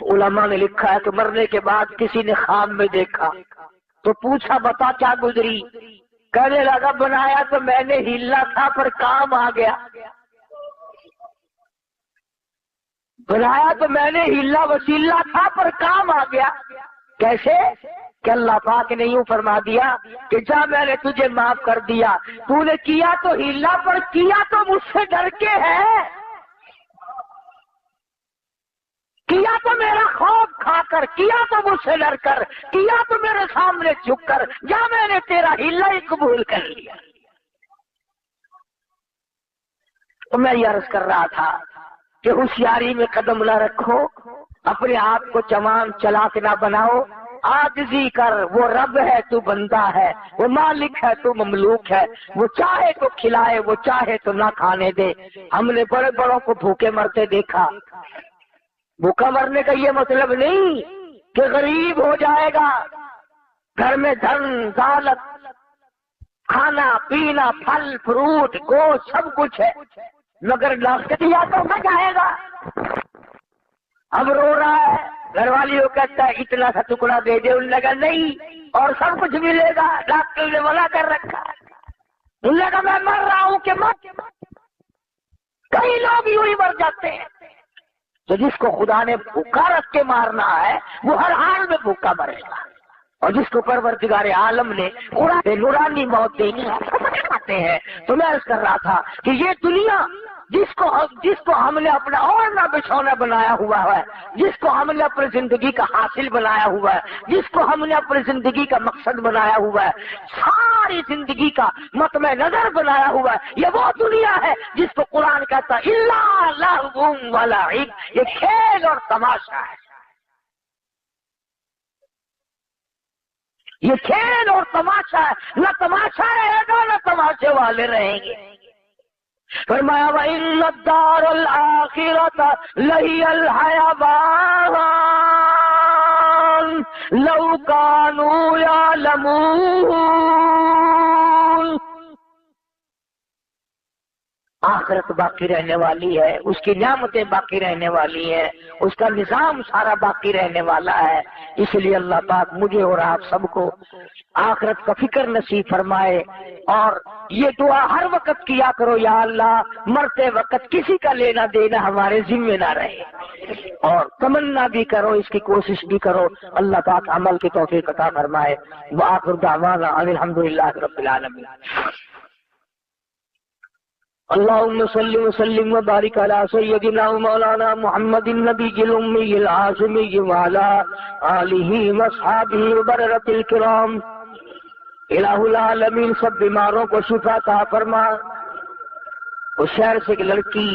तो उलमा ने लिखा है कि मरने के बाद किसी ने ख्वाब में देखा तो पूछा बता क्या गुजरी? कहने लगा बनाया तो मैंने हिला था पर काम आ गया। बनाया तो मैंने हिला वसीला था पर काम आ गया। कैसे? कि अल्लाह पाक ने यूं फरमा दिया कि जा मैंने तुझे माफ कर दिया, तूने किया तो हिला पर किया तो मुझसे डर के है, किया तो मेरा खौफ खाकर, किया तो मुझसे डर कर, किया तो मेरे सामने झुक कर, या मैंने तेरा हिला ही कबूल कर लिया। तो मैं ये अर्ज कर रहा था कि होशियारी में कदम न रखो, अपने आप को जवान चलाक ना बनाओ, आजिज़ी कर। वो रब है तू बंदा है, वो मालिक है तू ममलूक है, वो चाहे तो खिलाए, वो चाहे तो ना खाने दे। हमने बड़े बड़ों को भूखे मरते देखा। भूखा मरने का ये मतलब नहीं कि गरीब हो जाएगा, घर में धन दौलत खाना पीना फल फ्रूट गोश्त सब कुछ है, मगर दिया तो न जाएगा। अब रो रहा है, घर वाली को कहता है इतना सा टुकड़ा दे दे, उन्होंने कहा नहीं और सब कुछ मिलेगा, डॉक्टर ने मना कर रखा है। उन्होंने कहा मैं मर रहा हूं कि मत। कई लोग यूं ही मर जाते हैं। तो जिसको खुदा ने भूखा रख के मारना है वो हर हाल में भूखा मरेगा, और जिसको परवरदिगार आलम ने नूरानी मौत देनी है। तो मैं अर्ज कर रहा था कि ये दुनिया जिसको हमने अपना ओढ़ना बिछौना बनाया हुआ है, जिसको हमने अपनी जिंदगी का हासिल बनाया हुआ है, जिसको हमने अपनी जिंदगी का मकसद बनाया हुआ है, सारी जिंदगी का मतमे नजर बनाया हुआ है, ये वो दुनिया है जिसको कुरान कहता है इल्ला लहवुम व लइब, ये खेल और तमाशा है। ये खेल और तमाशा है, न तमाशा रहेगा न तमाशे वाले रहेंगे। फरमाया व इन्ना दारुल आखिरत लहियल हयावान लौ कानू यअलमून। आखिरत बाकी रहने वाली है, उसकी नियामतें बाकी रहने वाली है, उसका निजाम सारा बाकी रहने वाला है। इसलिए अल्लाह पाक मुझे और आप सबको आखिरत का फिक्र नसीब फरमाए। और ये दुआ हर वक्त किया करो, या अल्लाह मरते वक्त किसी का लेना देना हमारे जिम्मे ना रहे, और तमन्ना भी करो, इसकी कोशिश भी करो। अल्लाह पाक अमल की तौफीक अता फरमाए। व आखिर दावाना अल्हम्दुलिल्लाहि रब्बिल आलमीन। अल्लाहुम्मा सल्लि व सल्लिम व बारिक अला सय्यदिना व मौलाना मुहम्मदिन नबिय्यिल उम्मिय्यिल हाशिमिय्यि व अला आलिहि व अस्हाबिहि व बररतिल किराम। इलाहुल आलमीन सब बीमारों को शिफा अता फरमा। उस शहर से एक लड़की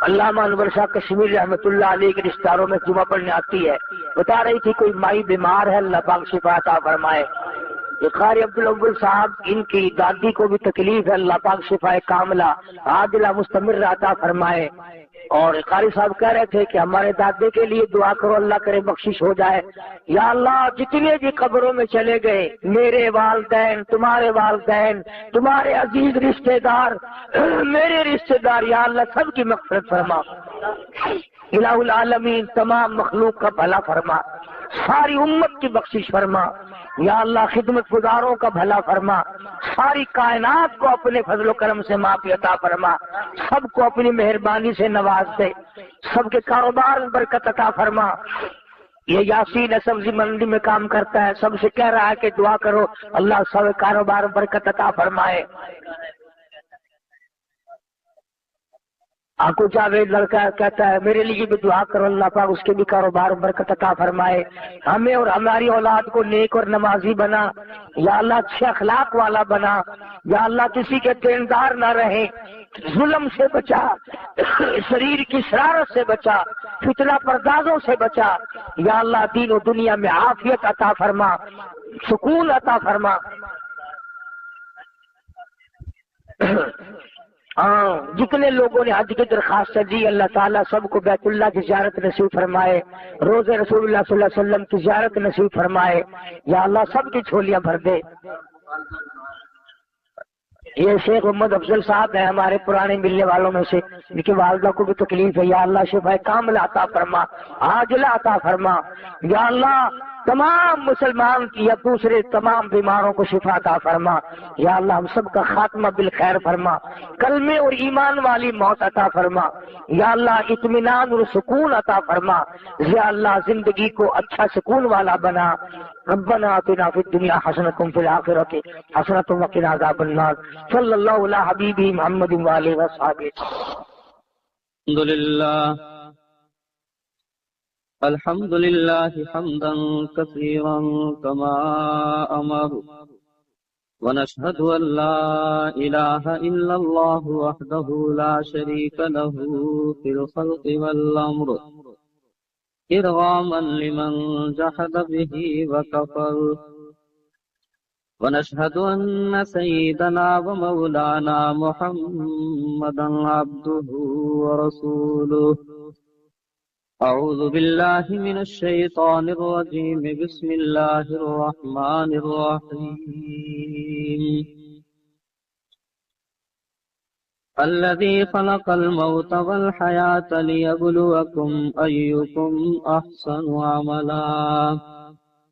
अल्लामा अनवर शाह कश्मीर रहमतुल्लाह अलैह के रिश्तेदारों में जुमा पढ़ने आती है, बता रही थी कोई माई बीमार है, अल्लाह पाक शिफा अता फरमाए। ये कारी अब्दुल अव्वल साहब, इनकी दादी को भी तकलीफ है, अल्लाह पाक शिफाए कामला आदिला मुस्तमिर अता फरमाए। और कारी साहब कह रहे थे कि हमारे दादे के लिए दुआ करो, अल्लाह करे बख्शिश हो जाए। या अल्लाह जितने भी कब्रों में चले गए, मेरे वालदैन, तुम्हारे अजीज रिश्तेदार, मेरे रिश्तेदार, या अल्लाह सबकी मग़फ़िरत फरमा। इलाहुल आलमीन तमाम मखलूक का भला फरमा, सारी उम्मत की बख्शिश फरमा। या अल्लाह खिदमत गुजारों का भला फरमा, सारी कायनात को अपने फजल करम से माफ़ी अता फरमा, सबको अपनी मेहरबानी से नवाज दे, सबके कारोबार में बरकत अता फरमा। ये यासीन है, सब्जी मंडी में काम करता है, सबसे कह रहा है कि दुआ करो, अल्लाह सब कारोबार में बरकत अता फरमाए। आंखों जावेद लड़का कहता है मेरे लिए भी दुआ करो, अल्लाह पाक उसके भी कारोबार बरकत अता फरमाए, हमें और हमारी औलाद को नेक और नमाजी बना। या अल्लाह अच्छे अखलाक वाला बना। या अल्लाह किसी के देनदार ना रहे, जुल्म से बचा, शरीर की शरारत से बचा, फितना पर्दाजों से बचा। या अल्लाह दीन और दुनिया में आफियत अता फरमा, सुकून अता फरमा। हाँ, जितने लोगों ने हज की दरखास्त दी, अल्लाह ताला सबको बैतुल्लाह की ज़ियारत नसीब फरमाए, रोज़े रसूलुल्लाह सल्लल्लाहु अलैहि वसल्लम की ज़ियारत नसीब फरमाए। या अल्लाह सबकी झोलियां भर दे। ये शेख मोहम्मद अफजल साहब है, हमारे पुराने मिलने वालों में से, इनकी वालदा को भी तकलीफ है। या अल्लाह शिफा कामिल अता फरमा, आजिला अता फरमा। या अल्लाह तमाम मुसलमान की या दूसरे तमाम बीमारों को शिफा अता फरमा। या अल्लाह हम सबका खात्मा बिल खैर फरमा, कलमे और ईमान वाली मौत अता फरमा। या अल्लाह इत्मीनान और सुकून अता फरमा। या अल्लाह जिंदगी को अच्छा सुकून वाला बना। रब्बना आतिना फिद दुनिया हसनतुम फिल आखिरति हसनतुम व क़िना अज़ाबन नार। सल्लल्लाहु अला हबीबी मुहम्मद व आलिहि व अस्हाबिहि। अल्हम्दुलिल्लाह हम्दन कसीरन कमा अमर व नशहदु अन ला इलाहा इल्लल्लाह वहदहु ला शरीका लहू फिल खल्क़ि वल अम्र इरगामन लिमन जहद बिही व कफर व नशहदु अन्न सय्यदना व मौलाना मुहम्मदन अब्दुहु व रसूलुहु। अऊज़ु बिल्लाहि मिनश शैतानिर रजीम, बिस्मिल्लाहिर रहमानिर रहीम। अल्लज़ी खलक़ल मौत वल हयात लियब्लुवकुम अय्युकुम अहसनु अमला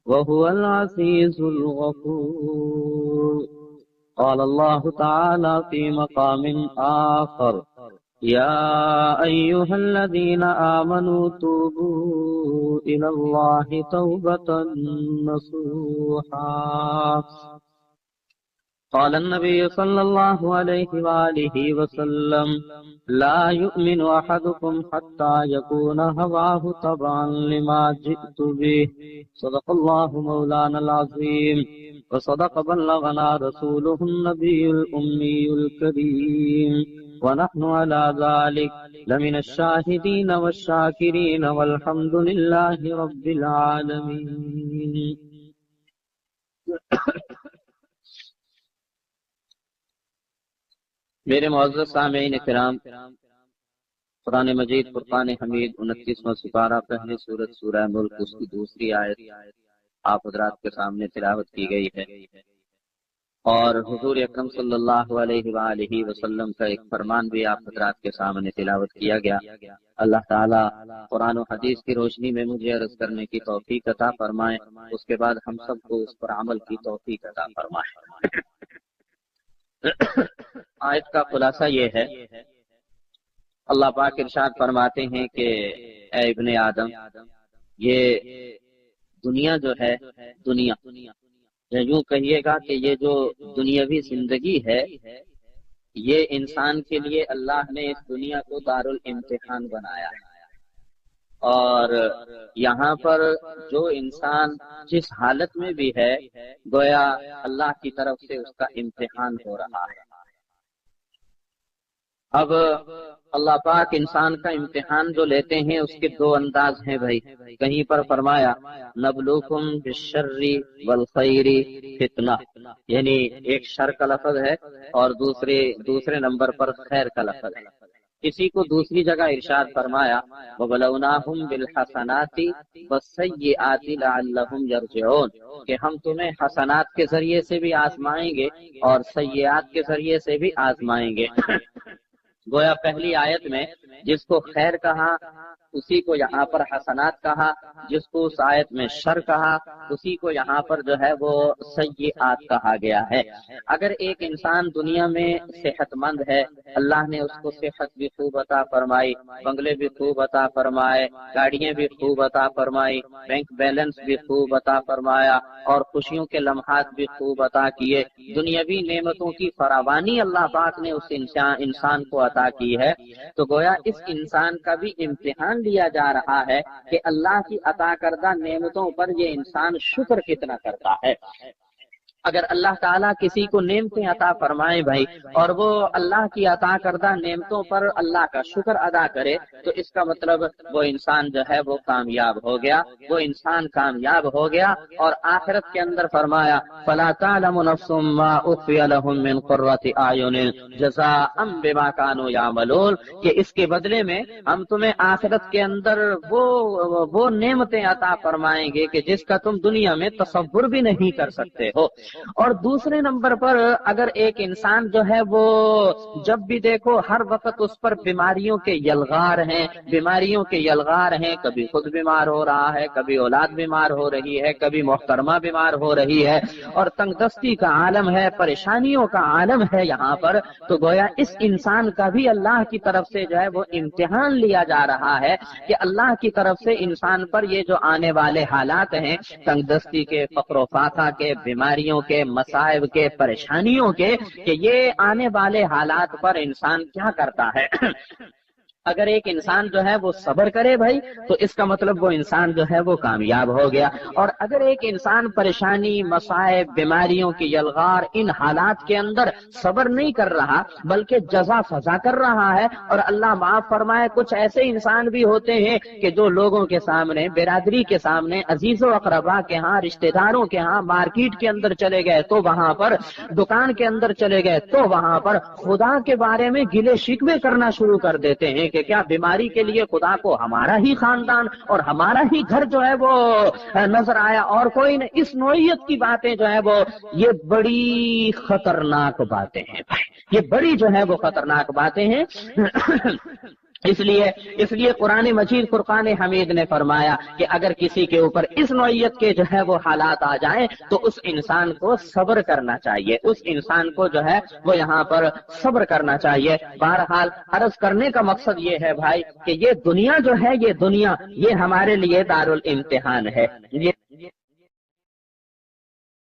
व हुवल अज़ीज़ुल गफ़ूर। क़ाल अल्लाहु तआला फ़ी मक़ामिन आख़र, या अय्युहल्लज़ीना आमनू तूबू इलल्लाहि तौबतन नसूहा। क़ाल अन्नबी सल्लल्लाहु अलैहि वालिहि वसल्लम, ला युमिनु अहदुकुम हत्ता यकूना हवाहु तबअन लिमा जिअतु बिहि। सदक़ल्लाहु मौलानल अज़ीम व सदक़ बल्लगना रसूलुहुन नबियुल उम्मियुल करीम व नहनु अला ज़ालिक लमिनश शाहिदीन वश्शाकिरीन वल्हम्दुलिल्लाहि रब्बिल आलमीन। मेरे मुअज़्ज़ज़ सामीईन किराम, कुरान मजीद फुरक़ान हमीद 29वां सिपारा, पहली सूरत सूरह मुल्क, उसकी दूसरी आयत आप हज़रात के सामने तिलावत की गई है और हुज़ूर अकरम सल्लल्लाहु अलैहि वसल्लम का एक फरमान भी आप हज़रात के सामने तिलावत किया गया। अल्लाह ताला कुरान और हदीस की रोशनी में मुझे अर्ज़ करने की तौफीक अता फरमाए, उसके बाद हम सबको उस पर अमल की तौफीक अता फरमाए। आयत का खुलासा ये है, अल्लाह पाक इरशाद फरमाते हैं कि ऐ इब्ने आदम, ये दुनिया जो है, दुनिया या यूं कहिएगा कि ये जो दुनियावी जिंदगी है, ये इंसान के लिए अल्लाह ने इस दुनिया को दारुल इम्तिहान बनाया है। और यहाँ पर जो इंसान जिस हालत में भी है, गोया अल्लाह की तरफ से उसका इम्तिहान हो रहा है। अब अल्लाह पाक इंसान का इम्तिहान जो लेते हैं उसके दो अंदाज हैं भाई। कहीं पर फरमाया नबलुकुम बिश्शर्रि वल खैरि फितना, यानी एक शर का लफ्ज है और दूसरे नंबर पर खैर का लफ्ज है। किसी को दूसरी जगह इरशाद फरमाया वबलौनाहुम बिल हसनाति वस्सय्यिआति लअल्लहुम यरजिऊन, कि हम तुम्हें हसनात के जरिए से भी आजमाएंगे और सय्यिआत के जरिए से भी आजमाएंगे। गोया पहली आयत में जिसको खैर कहा उसी को यहाँ पर हसनात कहा, जिसको उस आयत में शर कहा उसी को यहाँ पर जो है वो सय्यिआत कहा गया है। अगर एक इंसान दुनिया में सेहतमंद है, अल्लाह ने उसको सेहत भी खूब अता फरमाई, बंगले भी खूब अता फरमाए, गाड़ियां भी खूब अता फरमाई, बैंक बैलेंस भी खूब अता फरमाया और खुशियों के लम्हात भी खूब अता किए, दुनियावी नेमतों की फरावानी अल्लाह पाक ने उस इंसान को अता की है, तो गोया इस इंसान का भी इम्तिहान लिया जा रहा है कि अल्लाह की अता करदा नेमतों पर ये इंसान शुक्र कितना करता है। اگر اللہ تعالیٰ کسی کو نعمتیں عطا فرمائے بھائی اور وہ اللہ کی عطا کردہ نعمتوں پر اللہ کا شکر ادا کرے تو اس کا مطلب وہ انسان جو ہے وہ کامیاب ہو گیا، وہ انسان کامیاب ہو گیا۔ اور آخرت کے اندر فرمایا فَلَا تَعْلَمُ نَفْسٌ مَّا أُخْفِيَ لَهُم مِّن قُرَّةِ أَعْيُنٍ جَزَاءً بِمَا كَانُوا يَعْمَلُونَ، کہ اس کے بدلے میں ہم تمہیں آخرت کے اندر وہ نعمتیں عطا فرمائیں گے کہ جس کا تم دنیا میں تصور بھی نہیں کر سکتے ہو۔ اور دوسرے نمبر پر اگر ایک انسان جو ہے وہ جب بھی دیکھو ہر وقت اس پر بیماریوں کے یلغار ہیں، بیماریوں کے یلغار ہیں، کبھی خود بیمار ہو رہا ہے، کبھی اولاد بیمار ہو رہی ہے، کبھی محترمہ بیمار ہو رہی ہے، اور تنگ دستی کا عالم ہے، پریشانیوں کا عالم ہے یہاں پر، تو گویا اس انسان کا بھی اللہ کی طرف سے جو ہے وہ امتحان لیا جا رہا ہے کہ اللہ کی طرف سے انسان پر یہ جو آنے والے حالات ہیں، تنگ دستی کے، فقر و فاقہ کے، بیماریوں کے، مصائب کے، پریشانیوں کے، کہ یہ آنے والے حالات پر انسان کیا کرتا ہے۔ اگر ایک انسان جو ہے وہ صبر کرے بھائی تو اس کا مطلب وہ انسان جو ہے وہ کامیاب ہو گیا، اور اگر ایک انسان پریشانی، مصائب، بیماریوں کی یلغار، ان حالات کے اندر صبر نہیں کر رہا بلکہ جزا سزا کر رہا ہے، اور اللہ معاف فرمائے کچھ ایسے انسان بھی ہوتے ہیں کہ جو لوگوں کے سامنے، برادری کے سامنے، عزیز و اقربا کے ہاں، رشتہ داروں کے ہاں، مارکیٹ کے اندر چلے گئے تو وہاں پر، دکان کے اندر چلے گئے تو وہاں پر خدا کے بارے میں گلے شکوے کرنا شروع کر دیتے ہیں کہ کیا بیماری کے لیے خدا کو ہمارا ہی خاندان اور ہمارا ہی گھر جو ہے وہ نظر آیا اور کوئی نہیں۔ اس نوعیت کی باتیں جو ہے وہ یہ بڑی خطرناک باتیں ہیں، یہ بڑی جو ہے وہ خطرناک باتیں ہیں۔ اس لیے قرآن مجید فرقان حمید نے فرمایا کہ اگر کسی کے اوپر اس نوعیت کے جو ہے وہ حالات آ جائیں تو اس انسان کو صبر کرنا چاہیے، اس انسان کو جو ہے وہ یہاں پر صبر کرنا چاہیے۔ بہرحال عرض کرنے کا مقصد یہ ہے بھائی کہ یہ دنیا جو ہے، یہ دنیا یہ ہمارے لیے دارالامتحان ہے، یہ